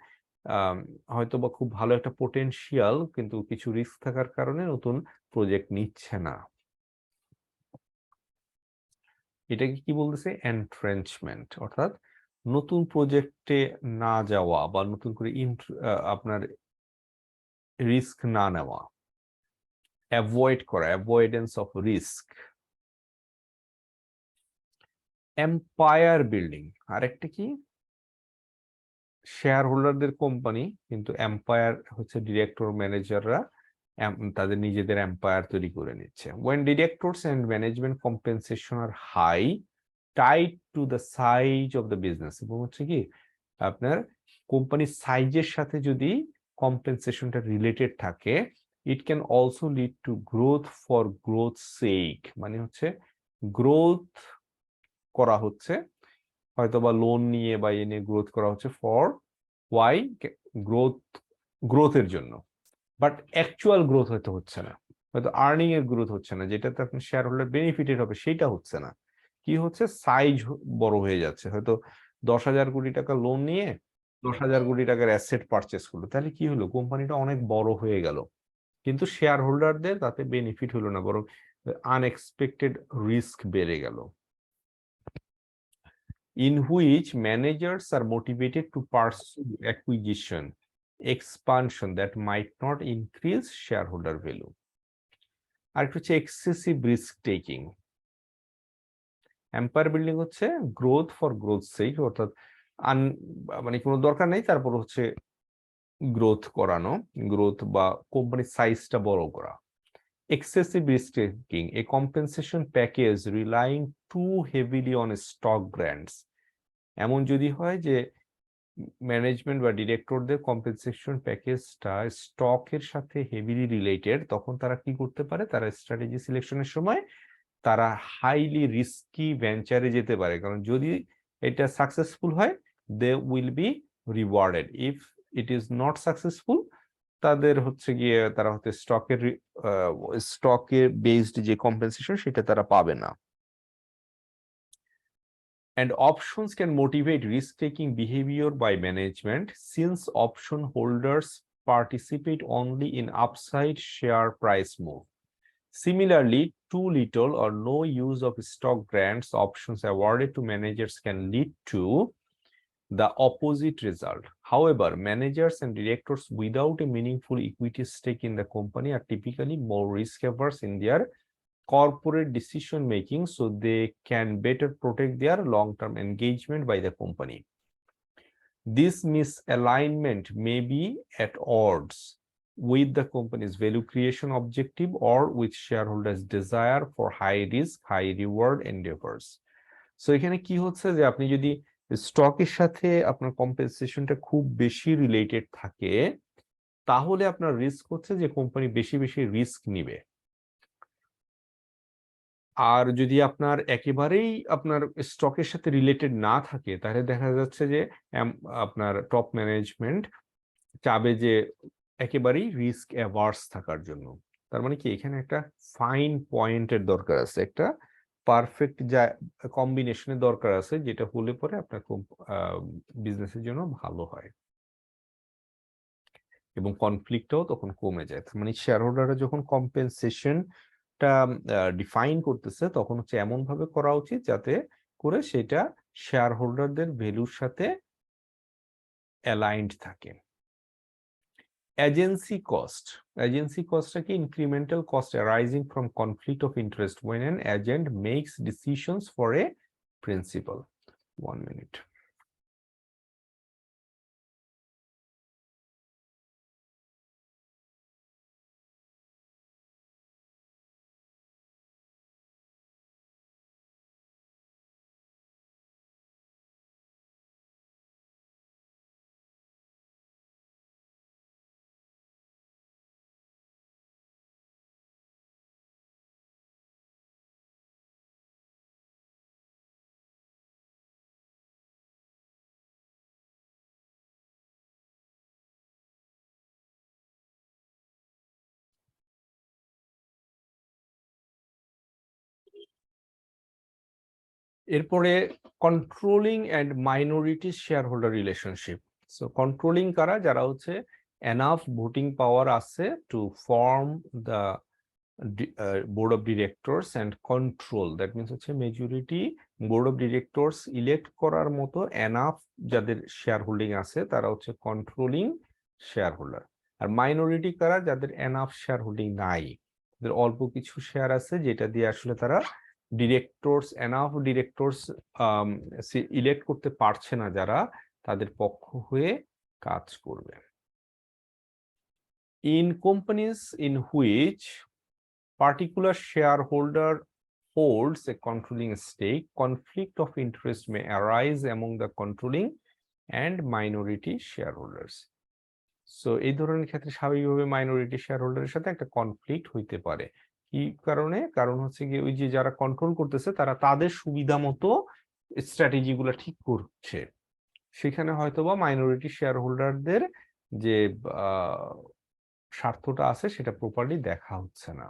Speaker 1: হয়তো বা খুব ভালো একটা পোটেনশিয়াল কিন্তু কিছু রিস্ক থাকার কারণে নতুন প্রজেক্ট নিচ্ছে না। এটাকে কি বলতেছে? এন্ট্রেঞ্চমেন্ট, অর্থাৎ নতুন প্রজেক্টে না যাওয়া বা নতুন করে আপনার রিস্ক না নেওয়া, অ্যাভয়েড করা, avoidance of risk. Empire building আরেকটা কি, শেয়ার হোল্ডারদের কোম্পানি কিন্তু এম্পায়ার হচ্ছে ডিরেক্টর ম্যানেজাররা তাদের নিজেদের এম্পায়ার তৈরি করে নিচ্ছে। when directors and management compensation are high tied to the size of the business, এবং হচ্ছে কি আপনার কোম্পানির সাইজের সাথে যদি কম্পেনসেশনটা রিলেটেড থাকে, it can also lead to growth for growth sake, মানে হচ্ছে গ্রোথ করা হচ্ছে হয়তোবা লোন নিয়ে বা এনে গ্রোথ করা হচ্ছে ফর ওয়াই গ্রোথের জন্য, বাট অ্যাকচুয়াল গ্রোথ হয়তো হচ্ছে না, হয়তো আর্নিং এর গ্রোথ হচ্ছে না, যেটাতে আপনি শেয়ার হোল্ডার বেনিফিটেড হবে সেটা হচ্ছে না। কি হচ্ছে, সাইজ বড় হয়ে যাচ্ছে, হয়তো 10,000 কোটি টাকা লোন নিয়ে 10,000 কোটি টাকার অ্যাসেট পারচেস করলো, তাহলে কি হলো, কোম্পানিটা অনেক বড় হয়ে গেল, কিন্তু শেয়ার হোল্ডারদের তাতে বেনিফিট হলো না, বরং আনএক্সপেক্টেড রিস্ক বেড়ে গেল। In which managers are motivated to pursue acquisition, expansion that might not increase shareholder value. আর হচ্ছে excessive risk taking. Empire building হচ্ছে গ্রোথ ফর গ্রোথ সেক, অর্থাৎ মানে কোনো দরকার নেই, তারপর হচ্ছে গ্রোথ করানো, গ্রোথ বা কোম্পানির সাইজটা বড় করা। Excessive risk taking, a compensation package relying too heavily on stock grants. এমন যদি হয় যে ম্যানেজমেন্ট বা ডিরেক্টরদের কম্পেনসেশন প্যাকেজটা স্টকের সাথে হেভিলি রিলেটেড, তখন তারা কি করতে পারে, তারা স্ট্র্যাটেজি সিলেকশনের সময় তারা হাইলি রিস্কি ভেঞ্চারে যেতে পারে, কারণ যদি এটা সাকসেসফুল হয় they will be rewarded, if it is not successful তাদের হচ্ছে গিয়ে তারা হচ্ছে স্টকে বেসড যে কম্পেনসেশন সেটা তারা পাবে না। And options can motivate risk-taking behavior by management since option holders participate only in upside share price move. Similarly, too little or no use of stock grants options awarded to managers can lead to the opposite result. However, managers and directors without a meaningful equity stake in the company are typically more risk-averse in their corporate decision making, so they can better protect their long-term engagement by the company. This misalignment may be at odds with the company's value creation objective or with shareholders' desire for high risk, high reward endeavors. So এখানে কি হচ্ছে যে আপনি যদি স্টকের সাথে আপনার কম্পেনসেশনটা খুব বেশি রিলেটেড থাকে তাহলে আপনার রিস্ক হচ্ছে যে কোম্পানি বেশি বেশি রিস্ক নিবে। আর যদি আপনার একেবারেই আপনার স্টকের সাথে রিলেটেড না থাকে তাহলে দেখা যাচ্ছে যে আপনার টপ ম্যানেজমেন্ট চাবে যে একেবারেই রিস্ক অ্যাভার্স থাকার জন্য। তার মানে কি এখানে একটা ফাইন পয়েন্টের দরকার আছে, একটা পারফেক্ট যা কম্বিনেশনের দরকার আছে যেটা হলে পরে আপনার খুব বিজনেসের জন্য ভালো হয় এবং কনফ্লিক্টটাও তখন কমে যায়। মানে শেয়ার হোল্ডাররা যখন কম্পেনসেশনটা ডিফাইন করতেছে তখন হচ্ছে এমন ভাবে করা উচিত যাতে করে সেটা শেয়ার হোল্ডারদের ভ্যালুর সাথে অ্যালাইনড থাকে। Agency cost. Agency cost is incremental cost arising from conflict of interest when an agent makes decisions for a principal. 1 minute. এরপরে controlling and minority shareholder relationship. So controlling কারা, যারা হচ্ছে enough voting power আছে to form the board of directors and control, that means হচ্ছে majority board of directors elect করার মতো enough যাদের shareholding আছে তারা হচ্ছে কন্ট্রোলিং শেয়ার হোল্ডার। আর মাইনরিটি কারা, যাদের এনাফ শেয়ার হোল্ডিং নাই, তাদের অল্প কিছু শেয়ার আছে যেটা দিয়ে আসলে তারা ডিরেক্টরস এনাফ ডিরেক্টরস ইলেক্ট করতে পারছে না, যারা তাদের পক্ষ হয়ে কাজ করবে। In companies in which particular shareholder holds a controlling stake, conflict of interest may arise among the controlling and minority shareholders. So এই ধরনের ক্ষেত্রে স্বাভাবিকভাবে মাইনরিটি শেয়ারহোল্ডারের সাথে একটা কনফ্লিক্ট হইতে পারে। কি কারণে? কারণ হচ্ছে কি ওই যে যারা কন্ট্রোল করতেছে তারা তাদের সুবিধা মতো স্ট্র্যাটেজি গুলা ঠিক করছে, সেখানে হয়তোবা মাইনরিটি শেয়ারহোল্ডারদের যে স্বার্থটা আছে সেটা প্রপারলি দেখা হচ্ছে না।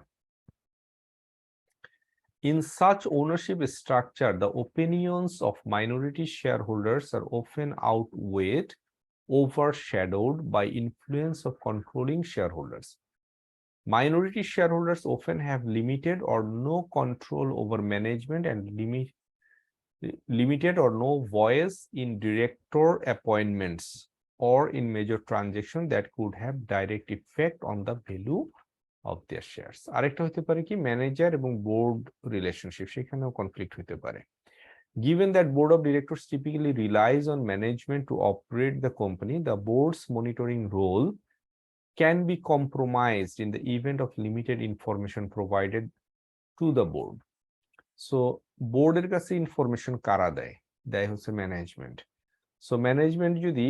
Speaker 1: In such ownership structure, the opinions of minority shareholders are often outweighed, overshadowed by influence of controlling shareholders. Minority shareholders often have limited or no control over management and limited or no voice in director appointments or in major transactions that could have direct effect on the value of their shares. আরেকটা হতে পারে কি manager এবং board relationship, সেখানেও conflict হতে পারে। Given that board of directors typically relies on management to operate the company, the board's monitoring role can be compromised in the event of limited information provided to the board. So বোর্ডের কাছে information কারা দেয়? দেয় হচ্ছে management. So management যদি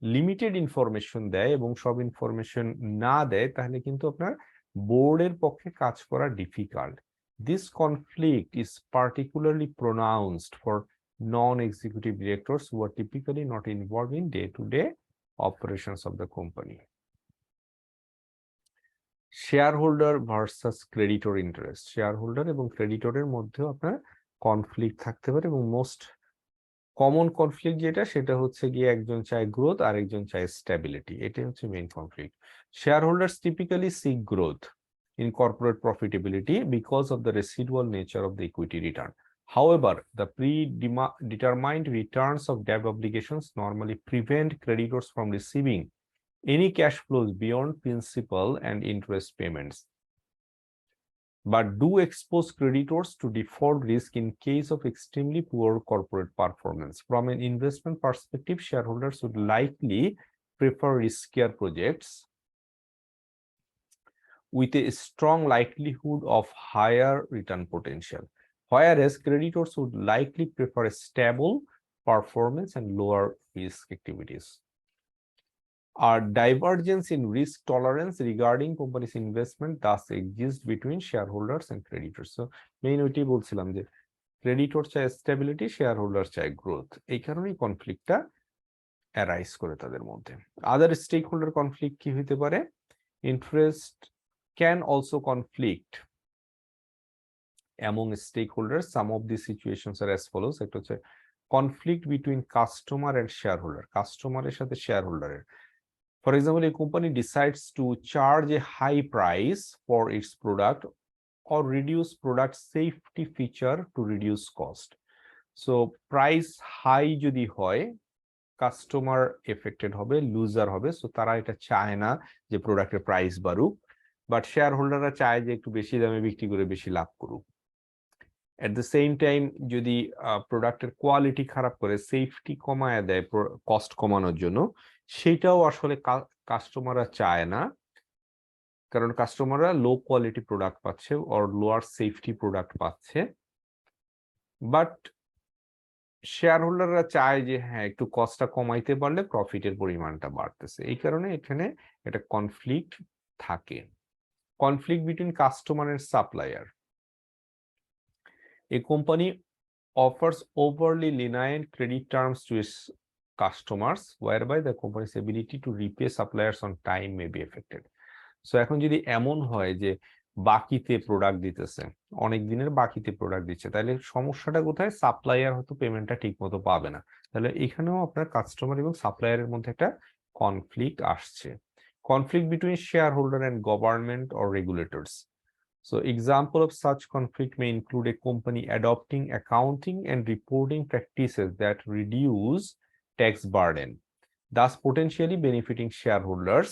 Speaker 1: limited information দেয় এবং সব ইনফরমেশন না দেয় তাহলে কিন্তু আপনার বোর্ডের পক্ষে কাজ করা difficult. This conflict is particularly pronounced for non-executive directors who are typically not involved in day-to-day operations of the company. Shareholder versus creditor interest, shareholder এবং ক্রেডিটরের মধ্যেও আপনার কনফ্লিক্ট থাকতে পারে এবং মোস্ট কমন কনফ্লিক্ট যেটা সেটা হচ্ছে গিয়ে একজন চায় গ্রোথ আর একজন চায় স্ট্যাবিলিটি, এটাই হচ্ছে main conflict. Shareholders typically seek growth in corporate profitability because of the residual nature of the equity return. However, the predetermined returns of debt obligations normally prevent creditors from receiving any cash flows beyond principal and interest payments, but do expose creditors to default risk in case of extremely poor corporate performance. From an investment perspective, shareholders would likely prefer riskier projects with a strong likelihood of higher return potential, whereas creditors would likely prefer a stable performance and lower risk activities. A divergence in risk tolerance regarding company's investment thus exists between shareholders and creditors. So main ওইটাই বলছিলাম যে creditor চায় stability, share holder চায় growth, এই কারণেই কনফ্লিক্টটা arise করে তাদের মধ্যে। আদার স্টেক হোল্ডার কনফ্লিক্ট কি হইতে পারে? Interest can also conflict among stakeholders. Some of these situations are as follows. একটা হচ্ছে conflict between customer and shareholder, কাস্টমারের সাথে শেয়ারহোল্ডারের। For example, a company decides to charge a high price for its product or reduce product safety feature to reduce cost. So price high যদি হয়, customer affected হবে, loser হবে। So তারা এটা চায় না যে প্রোডাক্টের প্রাইস বাড়ুক, বাট শেয়ার হোল্ডাররা চায় যে একটু বেশি দামে বিক্রি করে বেশি লাভ করুক। এট দ্য সেম টাইম যদি প্রোডাক্টের কোয়ালিটি খারাপ করে সেফটি কমায় দেয় কস্ট কমানোর জন্য, সেটাও আসলে কাস্টমাররা চায় না, কারণ কাস্টমাররা লো কোয়ালিটি প্রোডাক্ট পাচ্ছে অর লোয়ার সেফটি প্রোডাক্ট পাচ্ছে। বাট শেয়ার হোল্ডাররা চায় যে হ্যাঁ একটু কস্টটা কমাইতে পারলে প্রফিটের পরিমাণটা বাড়তেছে, এই কারণে এখানে একটা কনফ্লিক্ট থাকে। Conflict between customer and supplier. A company offers overly lenient credit terms to its customers, whereby the company's ability to repay suppliers on time may be affected. So এখন যদি এমন হয় যে বাকিতে প্রোডাক্ট দিতেছে, অনেক দিনের বাকিতে প্রোডাক্ট দিচ্ছে, তাহলে সমস্যাটা কোথায়? সাপ্লায়ার হয়তো পেমেন্টটা ঠিক মতো পাবে না, তাহলে এখানেও আপনার কাস্টমার এবং সাপ্লায়ারের মধ্যে একটা কনফ্লিক্ট আসছে। Conflict between shareholder and government or regulators. So example of such conflict may include a company adopting accounting and reporting practices that reduce tax burden, thus potentially benefiting shareholders,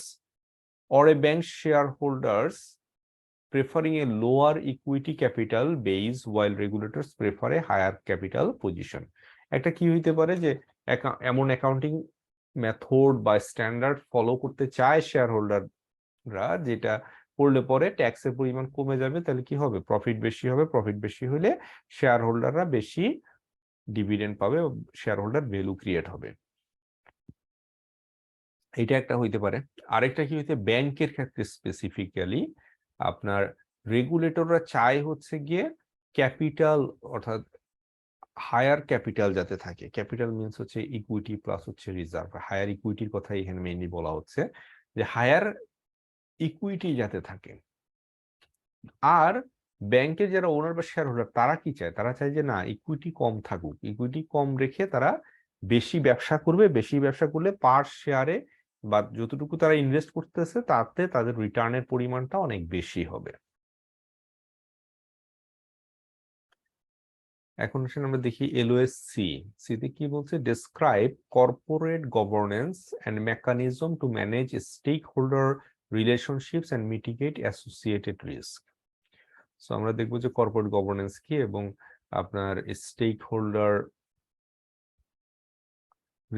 Speaker 1: or a bank shareholders preferring a lower equity capital base while regulators prefer a higher capital position. একটা কি হইতে পারে যে এমন accounting method বা standard follow করতে চায় share হোল্ডাররা, যেটা করলে পরে ট্যাক্সের পরিমাণ কমে যাবে, তাহলে কি হবে? প্রফিট বেশি হবে, প্রফিট বেশি হলে শেয়ার হোল্ডাররা বেশি ডিভিডেন্ড পাবে, শেয়ার হোল্ডার ভ্যালু ক্রিয়েট হবে। এটা একটা হইতে পারে। আরেকটা কি হইতে, ব্যাংকের ক্ষেত্রে স্পেসিফিক্যালি আপনার রেগুলেটররা চায় হচ্ছে গিয়ে ক্যাপিটাল, অর্থাৎ হায়ার ক্যাপিটাল যাতে থাকে। ক্যাপিটাল মিনস হচ্ছে ইকুইটি প্লাস হচ্ছে রিজার্ভ। হায়ার ইকুইটির কথা এখানে মেইনলি বলা হচ্ছে, যে হায়ার ইকুইটি যাতে থাকে। আর ব্যাংকের যারা ওনার বা শেয়ার হোল্ডার তারা কি চায়? তারা চায় যে না, ইকুইটি কম থাকুক, ইকুইটি কম রেখে তারা বেশি ব্যবসা করবে, বেশি ব্যবসা করলে পার শেয়ারে বা যতটুকু তারা ইনভেস্ট করতেছে তাতে তাদের রিটার্নের পরিমাণটা অনেক বেশি হবে। এখন আমরা দেখি এলওএসসি। সিতে কি বলছে? Describe corporate governance and mechanism to manage stakeholder relationships and mitigate associated risk. So আমরা দেখবো যে কর্পোরেট গভর্নেন্স কি এবং আপনার স্টেক হোল্ডার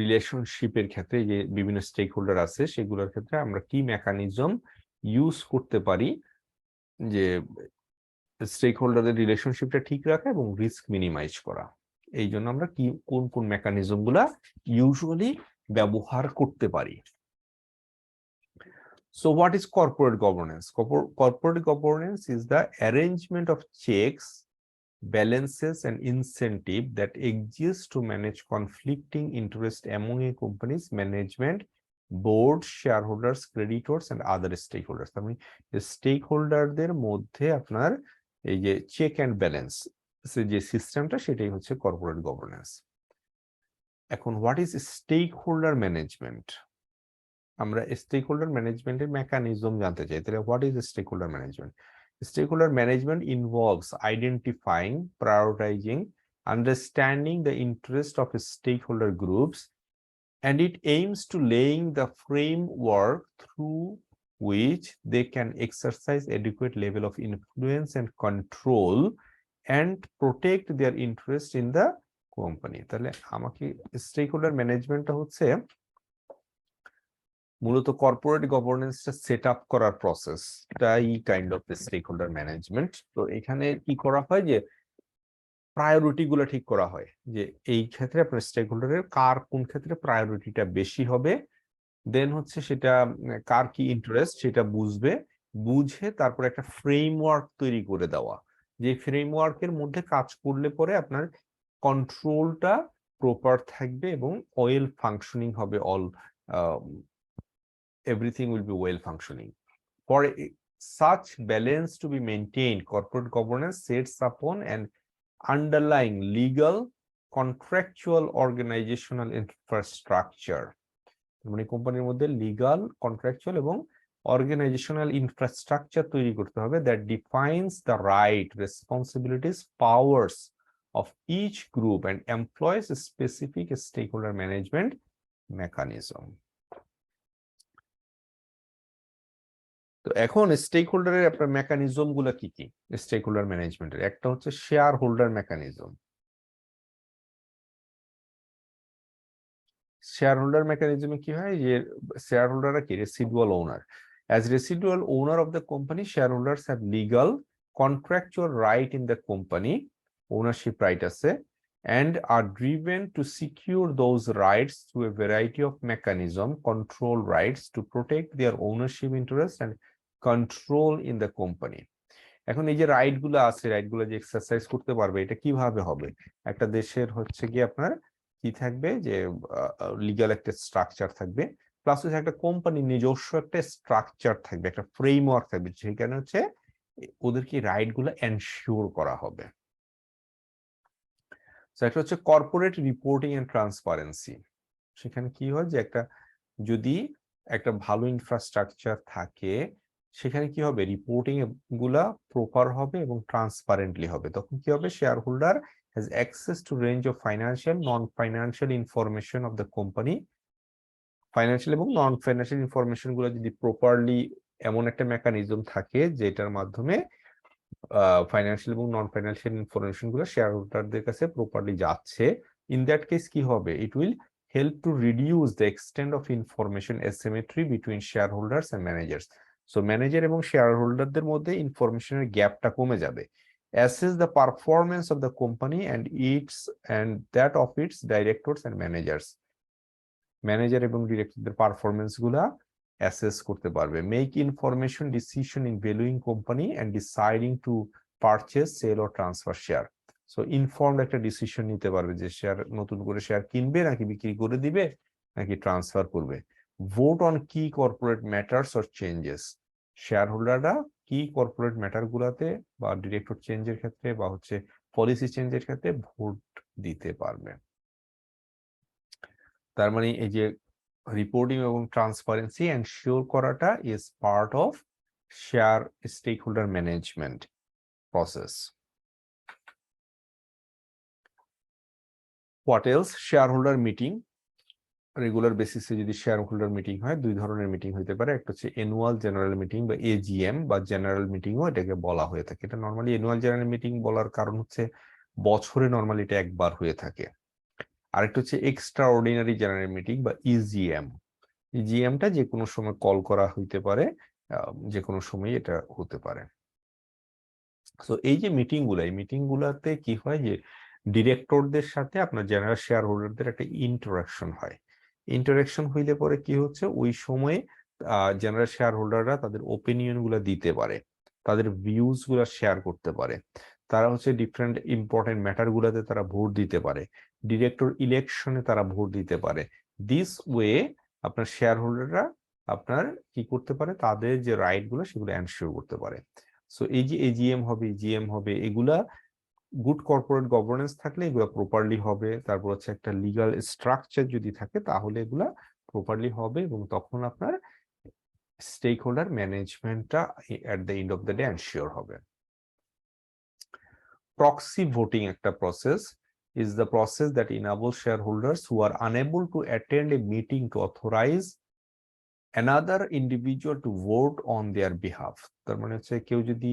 Speaker 1: রিলেশনশিপের ক্ষেত্রে যে বিভিন্ন স্টেক হোল্ডার আছে সেগুলোর ক্ষেত্রে আমরা কি মেকানিজম ইউজ করতে পারি যে স্টেক হোল্ডারদের রিলেশনশিপটা ঠিক রাখা এবং রিস্ক মিনিমাইজ করা। এই জন্য আমরা কি কোন কোন মেকানিজম গুলা ইউজুয়ালি ব্যবহার করতে পারি। So what is corporate governance? Corporate governance is the arrangement of checks, balances and incentive that exist to manage conflicting interest among a company's management, board, shareholders, creditors and other stakeholders. I mean, স্টেকহোল্ডারদের মধ্যে আপনার এই যে check and balance যে সিস্টেমটা, সেটাই হচ্ছে corporate governance. এখন what is stakeholder management? আমরা স্টেক হোল্ডার ম্যানেজমেন্টের মেকানিজম জানতে চাই। তাহলে what is stakeholder management? Stakeholder management involves identifying, prioritizing, understanding the interest of stakeholder groups, and it aims to laying the framework through which they can exercise adequate level of influence and control and protect their interest in the company. তাহলে আমাকে stakeholder ম্যানেজমেন্টটা হচ্ছে মূলত corporate গভর্নেন্সটা set up করার প্রসেসটাই kind of stakeholder management. তো এখানে কি করা হয় যে প্রায়োরিটি গুলো ঠিক করা হয়, যে এই ক্ষেত্রে আপনার স্টেক হোল্ডারের কার কোন ক্ষেত্রে প্রায়োরিটিটা বেশি হবে, দেন হচ্ছে সেটা কার কি ইন্টারেস্ট সেটা বুঝবে, বুঝে তারপর একটা ফ্রেমওয়ার্ক তৈরি করে দেওয়া, যে ফ্রেমওয়ার্কের মধ্যে কাজ করলে পরে আপনার কন্ট্রোলটা প্রপার থাকবে এবং ওয়েল ফাংশনিং হবে, all everything will be well functioning. For such balance to be maintained, corporate governance sets upon an underlying legal, contractual, organizational infrastructure. মানে কোম্পানির মধ্যে লিগাল, কন্ট্রাকচুয়াল এবং অর্গানাইজেশনাল ইনফ্রাস্ট্রাকচার তৈরি করতে হবে that defines the right, responsibilities, powers of each group and employs a specific stakeholder management mechanism. তো এখন stake হোল্ডারের আপনার মেকানিজম গুলা কি কি স্টেক হোল্ডার ম্যানেজমেন্টের? একটা হচ্ছে shareholder mechanism. Shareholder মেকানিজমে কি হয় যে শেয়ার হোল্ডাররা কি residual owner. As residual owner of the company, shareholders have legal contractual right in the company, ownership right আছে, and are driven to secure those rights through a variety of mechanism, control rights to protect their ownership interest and control in the company. এখন এই যে right গুলো আছে, right গুলো যে exercise করতে পারবে, এটা কিভাবে হবে? একটা দেশের হচ্ছে কি আপনার কি থাকবে, যে লিগ্যাল একটা স্ট্রাকচার থাকবে, প্লাস হচ্ছে একটা কোম্পানির নিজস্ব একটা স্ট্রাকচার থাকবে, একটা ফ্রেমওয়ার্ক থাকবে, সেখানে হচ্ছে ওদের কি রাইট গুলো এনশিওর করা হবে। একটা হচ্ছে কর্পোরেট রিপোর্টিং এন্ড ট্রান্সপারেন্সি। সেখানে কি হয় যে একটা যদি একটা ভালো ইনফ্রাস্ট্রাকচার থাকে, সেখানে কি হবে, রিপোর্টিং গুলা প্রপার হবে এবং ট্রান্সপারেন্টলি হবে। তখন কি হবে, share holder has access to range of financial, non financial information of the company. Financial এবং নন ফাইন্যান্সিয়াল ইনফরমেশন গুলো যদি প্রপারলি এমন একটা মেকানিজম থাকে যেটার মাধ্যমে ফাইন্যান্সিয়াল এবং নন ফাইন্যান্সিয়াল ইনফরমেশন গুলো শেয়ার হোল্ডারদের কাছে প্রপারলি যাচ্ছে, ইন দ্যাট কেস কি হবে, it will help to reduce the extent of information asymmetry between shareholders and managers. So manager এবং শেয়ার হোল্ডারদের মধ্যে ইনফরমেশনের গ্যাপটা কমে যাবে। Assess the performance of the company and that of its directors and managers. Manager এবং ডিরেক্টরদের performance গুলা assess করতে পারবে। Make information decision in valuing company and deciding to purchase, sell or transfer share. So informed একটা decision নিতে পারবে যে share নতুন করে শেয়ার কিনবে নাকি বিক্রি করে দিবে নাকি ট্রান্সফার করবে। ভোট অন কি corporate matters or changes. Share হোল্ডাররা কি কর্পোরেট ম্যাটার গুলাতে বা ডিরেক্টর চেঞ্জের ক্ষেত্রে বা হচ্ছে পলিসি চেঞ্জের ক্ষেত্রে ভোট দিতে পারবে। তার মানে এই যে রিপোর্টিং এবং ট্রান্সপারেন্সি এনশিওর করাটা is part of share stakeholder management process. What else? Shareholder meeting. Regular বেসিসে যদি শেয়ার হোল্ডার মিটিং হয়, দুই ধরনের মিটিং হতে পারে, একটা হচ্ছে অ্যানুয়াল জেনারেল মিটিং বা এজিএম বা জেনারেল মিটিংও এটাকে বলা হয়ে থাকে। এটা নর্মালি অ্যানুয়াল জেনারেল মিটিং বলার কারণ হচ্ছে বছরে নর্মালি এটা একবার হয়ে থাকে। আরেকটা হচ্ছে এক্সট্রা অর্ডিনারি জেনারেল মিটিং বা ইজিএম। ইজিএমটা যে কোনো সময় কল করা হইতে পারে, যে কোনো সময় এটা হতে পারে। সো এই যে মিটিং গুলা, এই মিটিং গুলাতে কি হয় যে ডিরেক্টরদের সাথে আপনার জেনারেল শেয়ার হোল্ডারদের একটা ইন্টারাকশন হয়। ইন্টারাকশন হইলে পরে কি হচ্ছে, ওই সময়ে জেনারেল শেয়ার হোল্ডাররা তাদের ওপিনিয়ন গুলা দিতে পারে, তাদের ভিউজ গুলা শেয়ার করতে পারে, তারা হচ্ছে ডিফারেন্ট ইম্পর্টেন্ট ম্যাটার গুলাতে তারা ভোট দিতে পারে, ডিরেক্টর ইলেকশনে তারা ভোট দিতে পারে। দিস ওয়ে আপনার শেয়ার হোল্ডাররা আপনার কি করতে পারে, তাদের যে রাইট গুলো সেগুলো এনশিওর করতে পারে। সো এই যে এজিএম হবে, জিএম হবে, এগুলা গুড কর্পোরেট গভর্নেন্স থাকলে এগুলো প্রপারলি হবে, তারপর হচ্ছে একটা লিগাল স্ট্রাকচার যদি থাকে তাহলে এগুলা প্রপারলি হবে, এবং তখন আপনার স্টেক হোল্ডার ম্যানেজমেন্টটা at the end of the day ensure হবে। প্রক্সি ভোটিং একটা process is the process that enables shareholders who are unable to attend a meeting to authorize another individual to vote on their behalf. তার মানে হচ্ছে কেউ যদি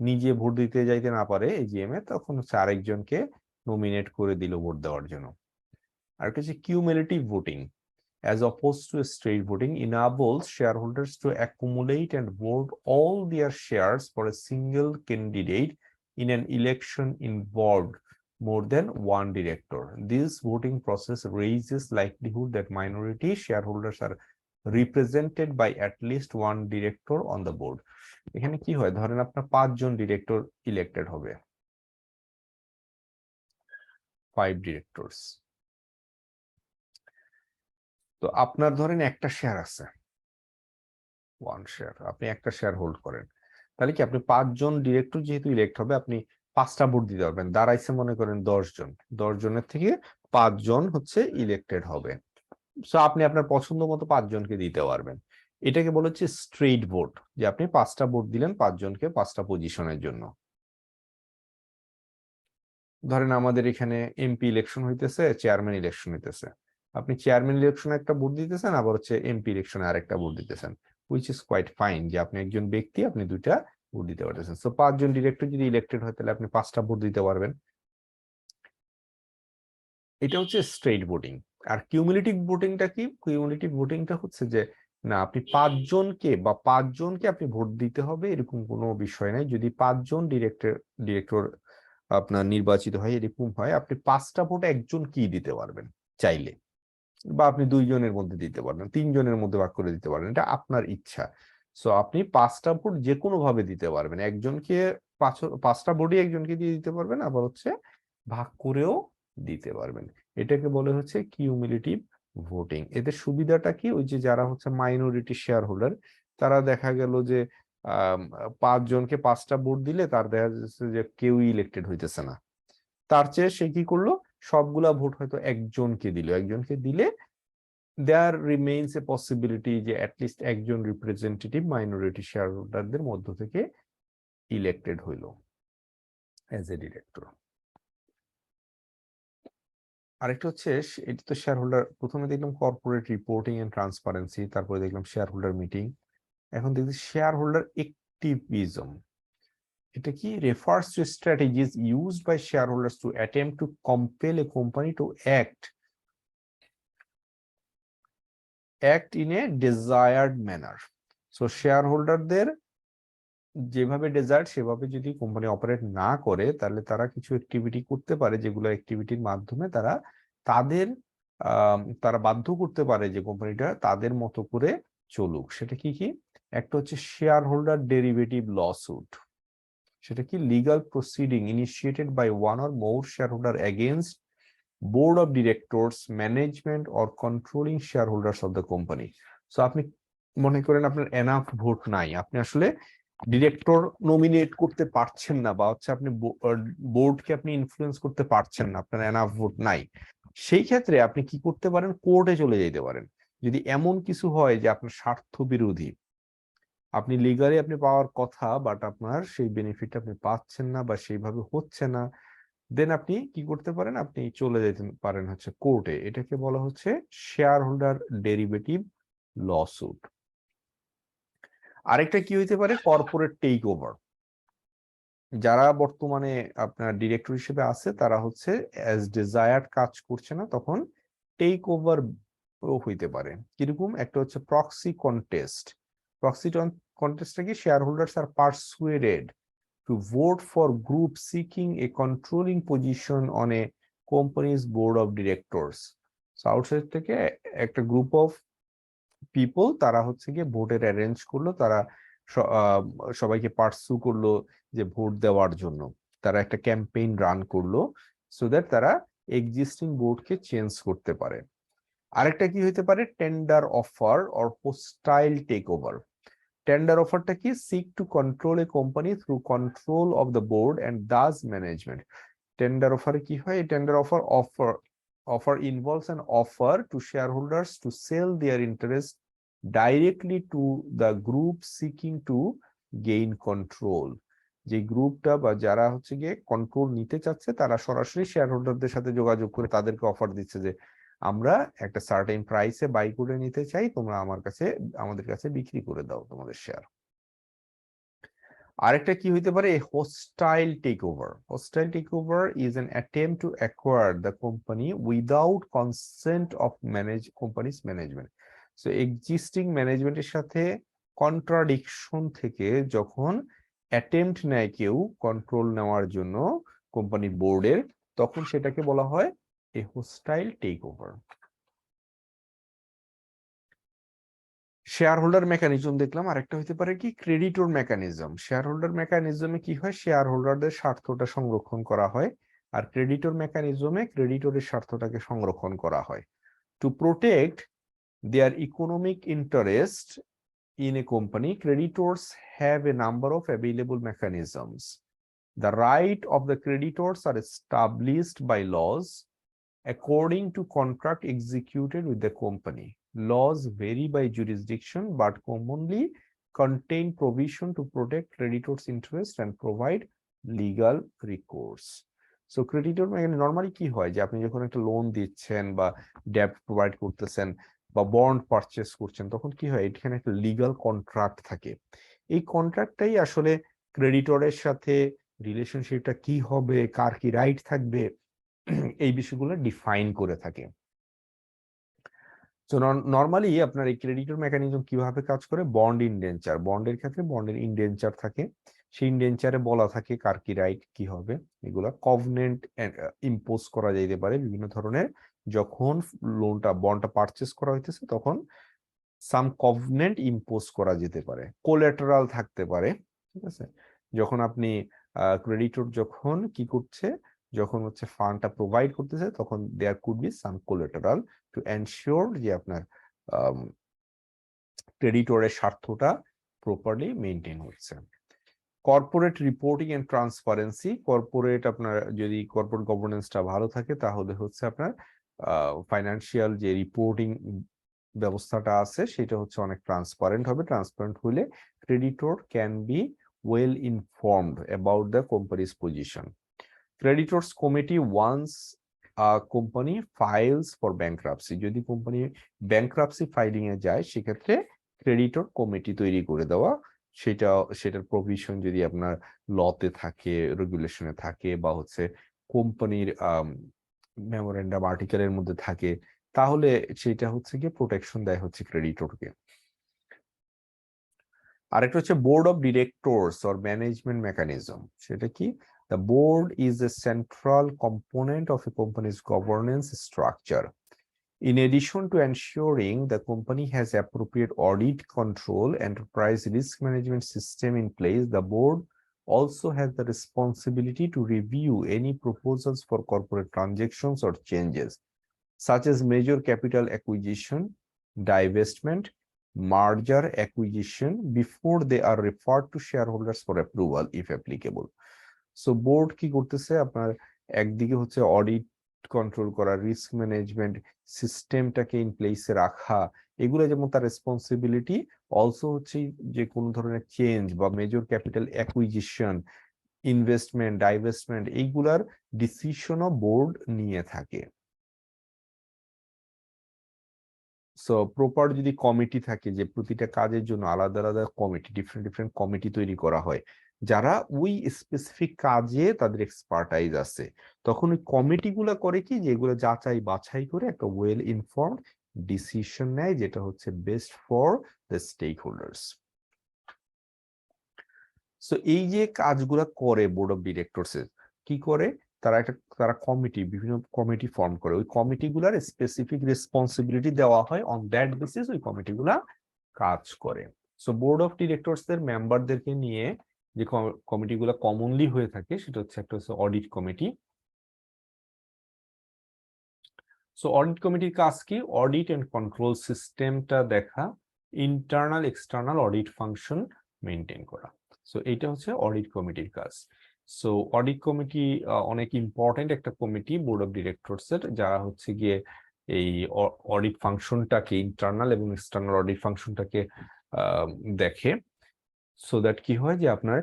Speaker 1: নিজে vote দিতে যাইতে না পারে এজিএম এ, তখন হচ্ছে আরেকজনকে নমিনেট করে দিল ভোট দেওয়ার জন্য। আর একটা হচ্ছে cumulative voting, as opposed to straight voting, enables shareholders to accumulate and vote all their shares for a single candidate in an election involved more than one director. This voting process raises likelihood that minority shareholders are represented by at least one director on the board. এখানে কি হয়, ধরেন আপনার 5 জন director elected হবে, 5 directors. তো আপনার ধরেন একটা শেয়ার আছে, 1 শেয়ার, আপনি একটা শেয়ার হোল্ড করেন, তাহলে কি আপনি 5 জন ডিরেক্টর যেহেতু ইলেক্ট হবে, আপনি 5টা ভোট দিতে পারবেন, দাঁড়াইছে মনে করেন 10 জন, 10 জনের থেকে 5 জন হচ্ছে ইলেক্টেড হবে। সো আপনি আপনার পছন্দ মতো 5 জনকে দিতে পারবেন। এটাকে বলা হচ্ছে স্ট্রেইট ভোট, যে আপনি 5টা ভোট দিলেন 5 জনকে 5টা পজিশনের জন্য। ধরেন আমাদের এখানে এমপি ইলেকশন হইতেছে, চেয়ারম্যান ইলেকশন হইতেছে, আপনি চেয়ারম্যান ইলেকশনে একটা ভোট দিতেছেন, আবার হচ্ছে এমপি ইলেকশনে আরেকটা ভোট দিতেছেন, হুইচ ইজ কোয়াইট ফাইন, যে আপনি একজন ব্যক্তি, আপনি 2টা ভোট দিতে পারতেছেন। সো 5 জন ডিরেক্টর যদি ইলেক্টেড হয় তাহলে আপনি 5টা ভোট দিতে পারবেন। এটা হচ্ছে স্ট্রেইট ভোটিং। আর কিউমুলেটিভ ভোটিংটা কি? কিউমুলেটিভ ভোটিংটা হচ্ছে যে না, আপনি 5 জনকে বা 5 জনকে আপনি ভোট দিতে হবে এরকম কোনো বিষয় নাই। যদি 5 জন ডিরেক্টর আপনার নির্বাচিত হয়, এরকম হয়, আপনি 5টা ভোট একজন কি দিতে পারবেন চাইলে, বা আপনি 2 জনের মধ্যে দিতে পারবেন, 3 জনের মধ্যে ভাগ করে দিতে পারবেন, এটা আপনার ইচ্ছা। সো আপনি 5টা ভোট যে কোনো ভাবে দিতে পারবেন, একজনকে 5টা ভোটই একজনকে দিয়ে দিতে পারবেন, আবার হচ্ছে ভাগ করেও দিতে পারবেন। এটাকে বলে হচ্ছে কিউমুলেটিভ ভোটিং। এদের সুবিধাটা কি, ওই যে যারা হচ্ছে মাইনরিটি শেয়ার হোল্ডার, তারা দেখা গেল যে 5 জনকে 5টা ভোট দিলে তার দেখা যাচ্ছে যে কেউই ইলেক্টেড হইতেছে না, তার চেয়ে সে কি করলো, সবগুলা ভোট হয়তো একজনকে দিলে দেয়ার রিমেইনস এ পসিবিলিটি যে অ্যাটলিস্ট একজন রিপ্রেজেন্টেটিভ মাইনরিটি শেয়ার হোল্ডারদের মধ্য থেকে ইলেক্টেড হইল অ্যাজ এ ডিরেক্টর। আরেকটা হচ্ছে, এটি তো শেয়ার হোল্ডার, প্রথমে দেখলাম কর্পোরেট রিপোর্টিং এন্ড ট্রান্সপারেন্সি, তারপরে দেখলাম শেয়ার হোল্ডার মিটিং, এখন দেখছি শেয়ার হোল্ডার অ্যাক্টিভিজম। এটা কি? Refers to strategies used by shareholders to attempt to compel a company to act in a desired manner. So শেয়ার হোল্ডারদের যেভাবে ডিজায়ার্ড সেভাবে যদি কোম্পানি অপারেট না করে, তাহলে তারা কিছু অ্যাক্টিভিটি করতে পারে, যেগুলো অ্যাক্টিভিটির মাধ্যমে তারা বাধ্য করতে পারে যে কোম্পানিটা তাদের মতো করে চলুক। সেটা কি কি? একটা হচ্ছে শেয়ার হোল্ডার ডেরিভেটিভ লসুট। সেটা কি? Legal proceeding initiated by one or more shareholder against board of directors, management or controlling shareholders of the company. So আপনি মনে করেন আপনার এনাফ ভোট নাই, আপনি আসলে ডিরেক্টর নমিনেট করতে পারছেন না, বা হচ্ছে আপনি বোর্ডকে আপনি ইনফ্লুয়েন্স করতে পারছেন না, আপনার এনাফ ভোট নাই, সেই ক্ষেত্রে আপনি কি করতে পারেন? কোর্টে চলে যেতে পারেন। যদি এমন কিছু হয় যে আপনার স্বার্থ বিরোধী, আপনি লিগালি আপনি পাওয়ার কথা, বাট আপনার সেই বেনিফিট আপনি পাচ্ছেন না বা সেইভাবে হচ্ছে না, দেন আপনি কি করতে পারেন? আপনি চলে যেতে পারেন হচ্ছে কোর্টে। এটাকে বলা হচ্ছে শেয়ার হোল্ডার ডেরিভেটিভ লসুট। আরেকটা কি হইতে পারে? Corporate takeover. যারা বর্তমানে আপনার ডিরেক্টর হিসেবে আছে, তারা হচ্ছে অ্যাজ ডিজায়ার্ড কাজ করছে না, তখন টেক ওভার হইতে পারে। কিরকম? একটা হচ্ছে প্রক্সি কন্টেস্ট। প্রক্সি কন্টেস্টটা কি? Shareholders are persuaded to vote for group seeking a controlling position on a company's board of directors. So outside থেকে একটা গ্রুপ অফ পিপল, তারা হচ্ছে গিয়ে ভোটের অ্যারেঞ্জ করলো, তারা সবাইকে পার্সু করলো যে ভোট দেওয়ার জন্য, তারা একটা ক্যাম্পেইন রান করলো, সো দ্যাট তারা এক্সিস্টিং বোর্ডকে চেঞ্জ করতে পারে। আরেকটা কি হইতে পারে? Tender offer or hostile takeover. Tender অফারটা কি? Seek to control a company through control of the board and thus management. Tender অফারে কি হয়? Tender offer involves an offer to shareholders to sell their interest directly to the group seeking to gain control. যে গ্রুপটা বা যারা হচ্ছে গিয়ে control নিতে চাচ্ছে তারা সরাসরি শেয়ার হোল্ডারদের সাথে যোগাযোগ করে তাদেরকে অফার দিচ্ছে যে আমরা একটা সার্টেন প্রাইসে বাই করে নিতে চাই, তোমরা আমাদের কাছে বিক্রি করে দাও তোমাদের শেয়ার। আরেকটা কি হইতে পারে? Hostile takeover. Hostile takeover is an attempt to acquire the company without consent of company's management. So existing ম্যানেজমেন্টের সাথে কন্ট্রাডিকশন থেকে যখন অ্যাটেম্প্ট নেয় কেউ কন্ট্রোল নেওয়ার জন্য কোম্পানি বোর্ডের, তখন সেটাকে বলা হয় a hostile takeover. Shareholder mechanism দেখলাম, আরেকটা হইতে পারে কি ক্রেডিটর মেকানিজম। শেয়ার হোল্ডার মেকানিজমে কি হয়? শেয়ার হোল্ডারদের স্বার্থটা সংরক্ষণ করা হয়, আর ক্রেডিটর মেকানিজমে ক্রেডিটরের স্বার্থটাকে সংরক্ষণ করা হয়। To protect their economic interest in a company, creditors have a number of available mechanisms. The right of the creditors are established by laws according to contract executed with the company. Laws vary by jurisdiction but commonly contain provision to protect creditors' interest and provide legal recourse. So creditor মানে normally কি হয় যে আপনি যখন একটা loan দিচ্ছেন বা date provide করতেছেন বা বন্ড পারচেস করছেন, তখন কি হয়? এখানে একটা লিগাল কন্ট্রাক্ট থাকে। এই কন্ট্রাক্টটাই আসলে ক্রেডিটরের সাথে রিলেশনশিপটা কি হবে, কার কি রাইট থাকবে, এই বিষয়গুলো ডিফাইন করে থাকে। তো নরমালি আপনার এই ক্রেডিটর মেকানিজম কিভাবে কাজ করে? বন্ড ইনডেঞ্চার, বন্ডের ক্ষেত্রে বন্ডের ইনডেঞ্চার থাকে, সেই ইনডেঞ্চারে বলা থাকে কার কি রাইট কি হবে। এগুলা কভনেন্ট ইম্পোজ করা যাইতে পারে বিভিন্ন ধরনের। যখন বন্ডটা পারচেস করা হইতেছে তখন সাম কভনেন্ট ইম্পোজ করা যেতে পারে, কোল্যাটারাল থাকতে পারে, ঠিক আছে? যখন আপনি ক্রেডিটর যখন কি করছে, যখন হচ্ছে ফান্ডটা প্রোভাইড করতেছে, তখন there could be some collateral to ensure যে আপনার ক্রেডিটরের স্বার্থটা প্রপারলি মেনটেন হচ্ছে। Corporate reporting and transparency, corporate আপনার যদি কর্পোরেট গভর্নেন্সটা ভালো থাকে তাহলে হচ্ছে আপনার ফাইন্যান্সিয়াল যে রিপোর্টিং ব্যবস্থাটা আছে সেটা হচ্ছে অনেক ট্রান্সপারেন্ট হবে। ট্রান্সপারেন্ট হলে creditor can be well informed about the company's position. Creditors committee once company files for bankruptcy, যদি কোম্পানি ব্যাংক্রাপসি ফাইলিং এ যায় সেক্ষেত্রে ক্রেডিটর কমিটি তৈরি করে দেওয়া, সেটার প্রভিশন যদি আপনার লতে থাকে, রেগুলেশনে থাকে বা হচ্ছে কোম্পানির মেমোরেন্ডাম আর্টিকেলের মধ্যে থাকে, তাহলে সেটা হচ্ছে গিয়ে প্রোটেকশন দেয় হচ্ছে ক্রেডিটরকে। আরেকটা হচ্ছে board of directors or management mechanism. সেটা কি? The board is a central component of a company's governance structure. In addition to ensuring the company has appropriate audit control, enterprise risk management system in place, the board also has the responsibility to review any proposals for corporate transactions or changes, such as major capital acquisition, divestment, merger acquisition, before they are referred to shareholders for approval, if applicable. So board কি করতেছে? আপনার একদিকে হচ্ছে audit control করা, risk management সিস্টেমটাকে in প্লেসে রাখা, এগুলো যেমন তার রেসপন্সিবিলিটি, অলসো হচ্ছে যে কোনো ধরনের চেঞ্জ বা major capital acquisition, investment, divestment, এইগুলার ডিসিশনও বোর্ড নিয়ে থাকে। সো প্রপার যদি কমিটি থাকে, যে প্রতিটা কাজের জন্য আলাদা আলাদা কমিটি, ডিফারেন্ট কমিটি তৈরি করা হয় যারা ওই স্পেসিফিক কাজে তাদের এক্সপার্টাইজ আছে, তখন ওই কমিটিগুলো করে কি, যেগুলো যাচাই বাছাই করে একটা ওয়েল ইনফর্মড ডিসিশন নেয়, যেটা হচ্ছে best for the stakeholders. So এই যে কাজগুলা করে বোর্ড অফ ডিরেক্টরস কি করে, তারা বিভিন্ন কমিটি ফর্ম করে, ওই কমিটিগুলার স্পেসিফিক রেসপন্সিবিলিটি দেওয়া হয়, অন দ্যাট বেসিস ওই কমিটিগুলা কাজ করে। সো বোর্ড অফ ডিরেক্টরস এর মেম্বারদেরকে নিয়ে যে কমিটিগুলো কমনলি হয়ে থাকে সেটা হচ্ছে একটা হচ্ছে অডিট কমিটি। সো অডিট কমিটির কাজ কি? অডিট এন্ড কন্ট্রোল সিস্টেমটা দেখা, internal external audit function maintain করা। সো এটা হচ্ছে অডিট কমিটির কাজ। সো অডিট কমিটি অনেক ইম্পর্টেন্ট একটা কমিটি বোর্ড অফ ডিরেক্টরস এর, যারা হচ্ছে গিয়ে এই অডিট ফাংশনটাকে, ইন্টারনাল এবং এক্সটার্নাল অডিট ফাংশনটাকে দেখে, সো দ্যাট কি হয় যে আপনার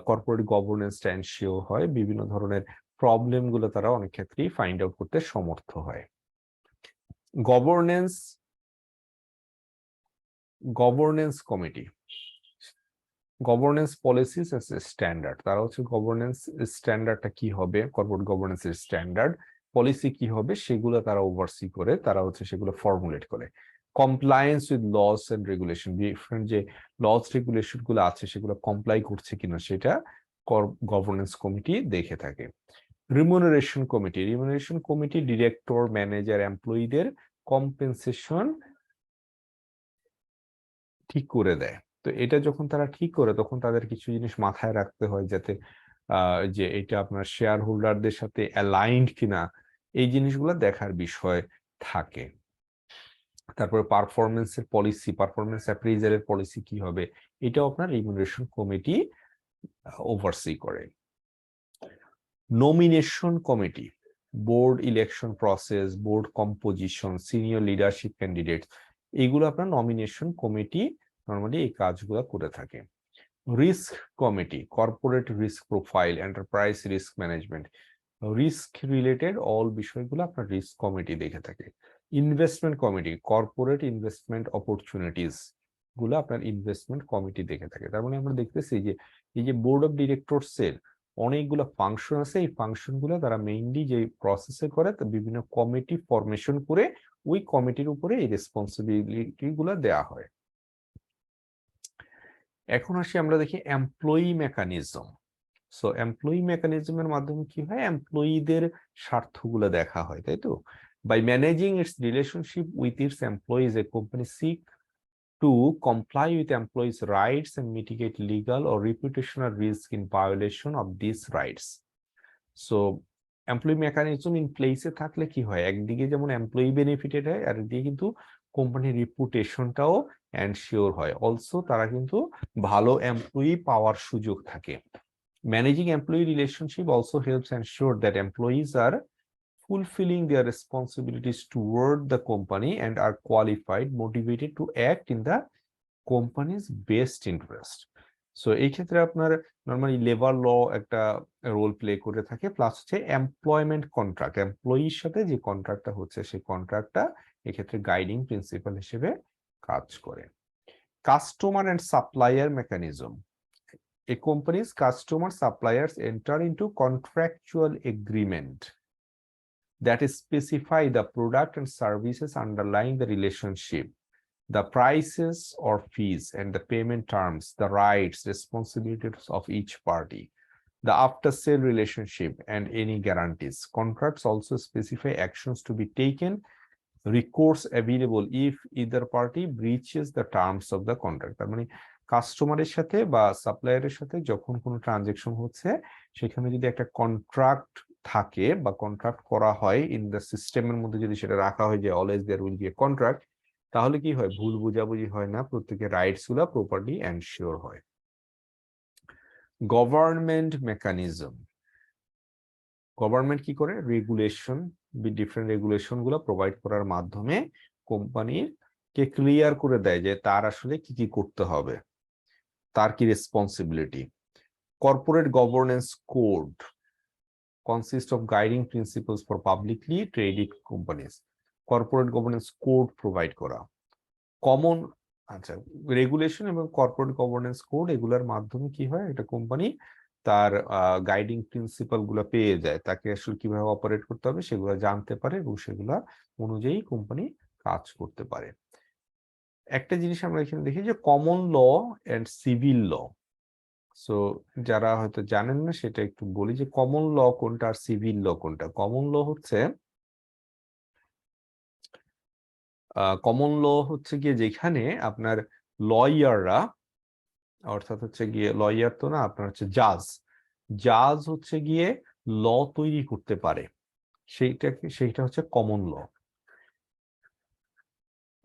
Speaker 1: কর্পোরেট গভর্নেন্সটা এনশিওর হয়, বিভিন্ন ধরনের প্রবলেম গুলো তারা অনেক ক্ষেত্রেই ফাইন্ড আউট করতে সমর্থ হয়। Governance committee, governance policies standard, তারা হচ্ছে গভর্নেন্স স্ট্যান্ডার্ডটা কি হবে, কর্পোরেট গভর্নেন্সের স্ট্যান্ডার্ড পলিসি কি হবে সেগুলো তারা ওভারসি করে, তারা হচ্ছে সেগুলো ফর্মুলেট করে। Compliance with laws and regulation, different যে লস রেগুলেশন গুলো আছে সেগুলো কমপ্লাই করছে কিনা সেটা গভর্নেন্স কমিটি দেখে থাকে। রিমুনারেশন কমিটি ডিরেক্টর, ম্যানেজার, এমপ্লয়ীদের কম্পেনসেশন ঠিক করে দেয়। তো এটা যখন তারা ঠিক করে তখন তাদের কিছু জিনিস মাথায় রাখতে হয়, যাতে যে এটা আপনার শেয়ার হোল্ডারদের সাথে অ্যালাইন্ড কিনা, এই জিনিসগুলো দেখার বিষয় থাকে। তারপরে পারফরমেন্সের পলিসি, পারফরমেন্স অ্যাপ্রেইজালের পলিসি কি হবে, এটাও আপনার রিমুনারেশন কমিটি ওভারসি করে। Nomination committee, board election process, board composition, senior leadership candidate, এগুলো আপনার নমিনেশন কমিটি নর্মালি এই কাজগুলো করে থাকে। Risk committee, corporate risk profile, enterprise risk management, risk related all বিষয়গুলো আপনার রিস্ক কমিটি দেখে থাকে। Investment committee, corporate investment opportunities গুলো আপনার ইনভেস্টমেন্ট কমিটি দেখে থাকে। তার মানে আমরা দেখতেছি যে এই যে বোর্ড অফ ডিরেক্টরস এর অনেকগুলো ফাংশন আছে, এই ফাংশন গুলো তারা মেইনলি যে প্রসেসে করে, বিভিন্ন কমিটি ফরমেশন করে ওই কমিটির উপরে এই রেসপন্সিবিলিটি গুলো দেওয়া হয়। এখন আসি আমরা দেখি এমপ্লয়ি মেকানিজম। সো এমপ্লয়ি মেকানিজমের মাধ্যমে কি হয়, এমপ্লয়ীদের স্বার্থগুলো দেখা হয়, তাই তো। By managing its relationship with its employees, a company seek to comply with employees rights and mitigate legal or reputational risk in violation of this rights. So employee mechanism in প্লেসে থাকলে কি হয়, একদিকে যেমন এমপ্লয়ি বেনিফিটেড হয়, আর একদিকে কিন্তু কোম্পানির রিপুটেশনটাও এনশিওর হয়। অলসো তারা কিন্তু ভালো এমপ্লয়ি পাওয়ার সুযোগ থাকে। Managing employee relationship also helps ensure that employees are fulfilling their responsibilities toward the company and are qualified, motivated to act in the company's best interest. So এই ক্ষেত্রে আপনার নর্মালি লেবার ল একটা role play করে থাকে, plus হচ্ছে employment contract, এমপ্লয়ির সাথে যে কন্ট্রাক্টটা হচ্ছে সেই কন্ট্রাক্টটা এক্ষেত্রে গাইডিং প্রিন্সিপাল হিসেবে কাজ করে। Customer and supplier mechanism, a company's customer suppliers enter into contractual agreement that specify the product and services underlying the relationship, the prices or fees and the payment terms, the rights, responsibilities of each party, the after-sale relationship and any guarantees. Contracts also specify actions to be taken, recourse available if either party breaches the terms of the contract. তার মানে কাস্টমারের সাথে বা সাপ্লায়ারের সাথে যখন কোনো transaction হচ্ছে, সেখানে যদি একটা কন্ট্রাক্ট থাকে বা কন্ট্রাক্ট করা হয়, ইন দ্য সিস্টেমের মধ্যে যদি সেটা রাখা হয় যে always there will be a contract, তাহলে কি হয়, ভুল বোঝাবুঝি হয় না, প্রত্যেকের রাইটস গুলা প্রপারলি এনশিওর হয়। গভর্নমেন্ট মেকানিজম, গভর্নমেন্ট কি করে, রেগুলেশন, ডিফারেন্ট রেগুলেশন গুলো প্রোভাইড করার মাধ্যমে কোম্পানির কে ক্লিয়ার করে দেয় যে তার আসলে কি কি করতে হবে, তার কি responsibility. Corporate governance code consist of guiding principles for publicly traded companies, corporate governance code provide করা। কমন, আচ্ছা, রেগুলেশন এবং কর্পোরেট গভর্নেন্স কোড এগুলোর মাধ্যমে কি হয়, একটা কোম্পানি তার গাইডিং প্রিন্সিপাল গুলো পেয়ে যায়, তাকে আসলে কিভাবে অপারেট করতে হবে সেগুলো জানতে পারে এবং সেগুলা অনুযায়ী কোম্পানি কাজ করতে পারে। একটা জিনিস আমরা এখানে দেখি যে common law and civil law. So যারা হয়তো জানেন না সেটা একটু বলি যে কমন ল কোনটা আর সিভিল ল কোনটা। কমন ল হচ্ছে গিয়ে যেখানে আপনার লয়াররা, অর্থাৎ হচ্ছে গিয়ে লয়ার তো না, আপনার হচ্ছে জাজ হচ্ছে গিয়ে ল তৈরি করতে পারে, সেইটা হচ্ছে কমন ল।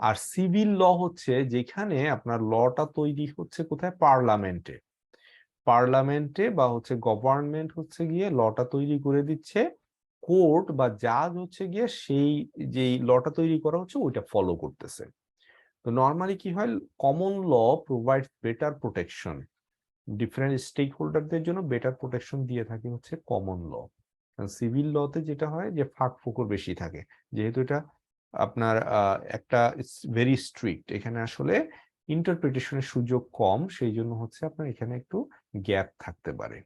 Speaker 1: আর সিভিল ল হচ্ছে যেখানে আপনার লটা তৈরি হচ্ছে কোথায়, পার্লামেন্টে। পার্লামেন্টে বা হচ্ছে গভর্নমেন্ট হচ্ছে গিয়ে লটা তৈরি করে দিচ্ছে, কোর্ট বা জাজ হচ্ছে গিয়ে সেই যেই লটা তৈরি করা হচ্ছে ওইটা ফলো করতেছে। তো নর্মালি কি হয়, common law provides better protection, different স্টেক হোল্ডারদের জন্য বেটার প্রোটেকশন দিয়ে থাকে হচ্ছে কমন ল। সিভিল লতে যেটা হয় যে ফাঁক ফোকর বেশি থাকে, যেহেতু এটা আপনার একটা ভেরি স্ট্রিক্ট, এখানে আসলে ইন্টারপ্রিটেশনের সুযোগ কম, সেই জন্য হচ্ছে আপনার এখানে একটু গ্যাপ থাকতে পারে।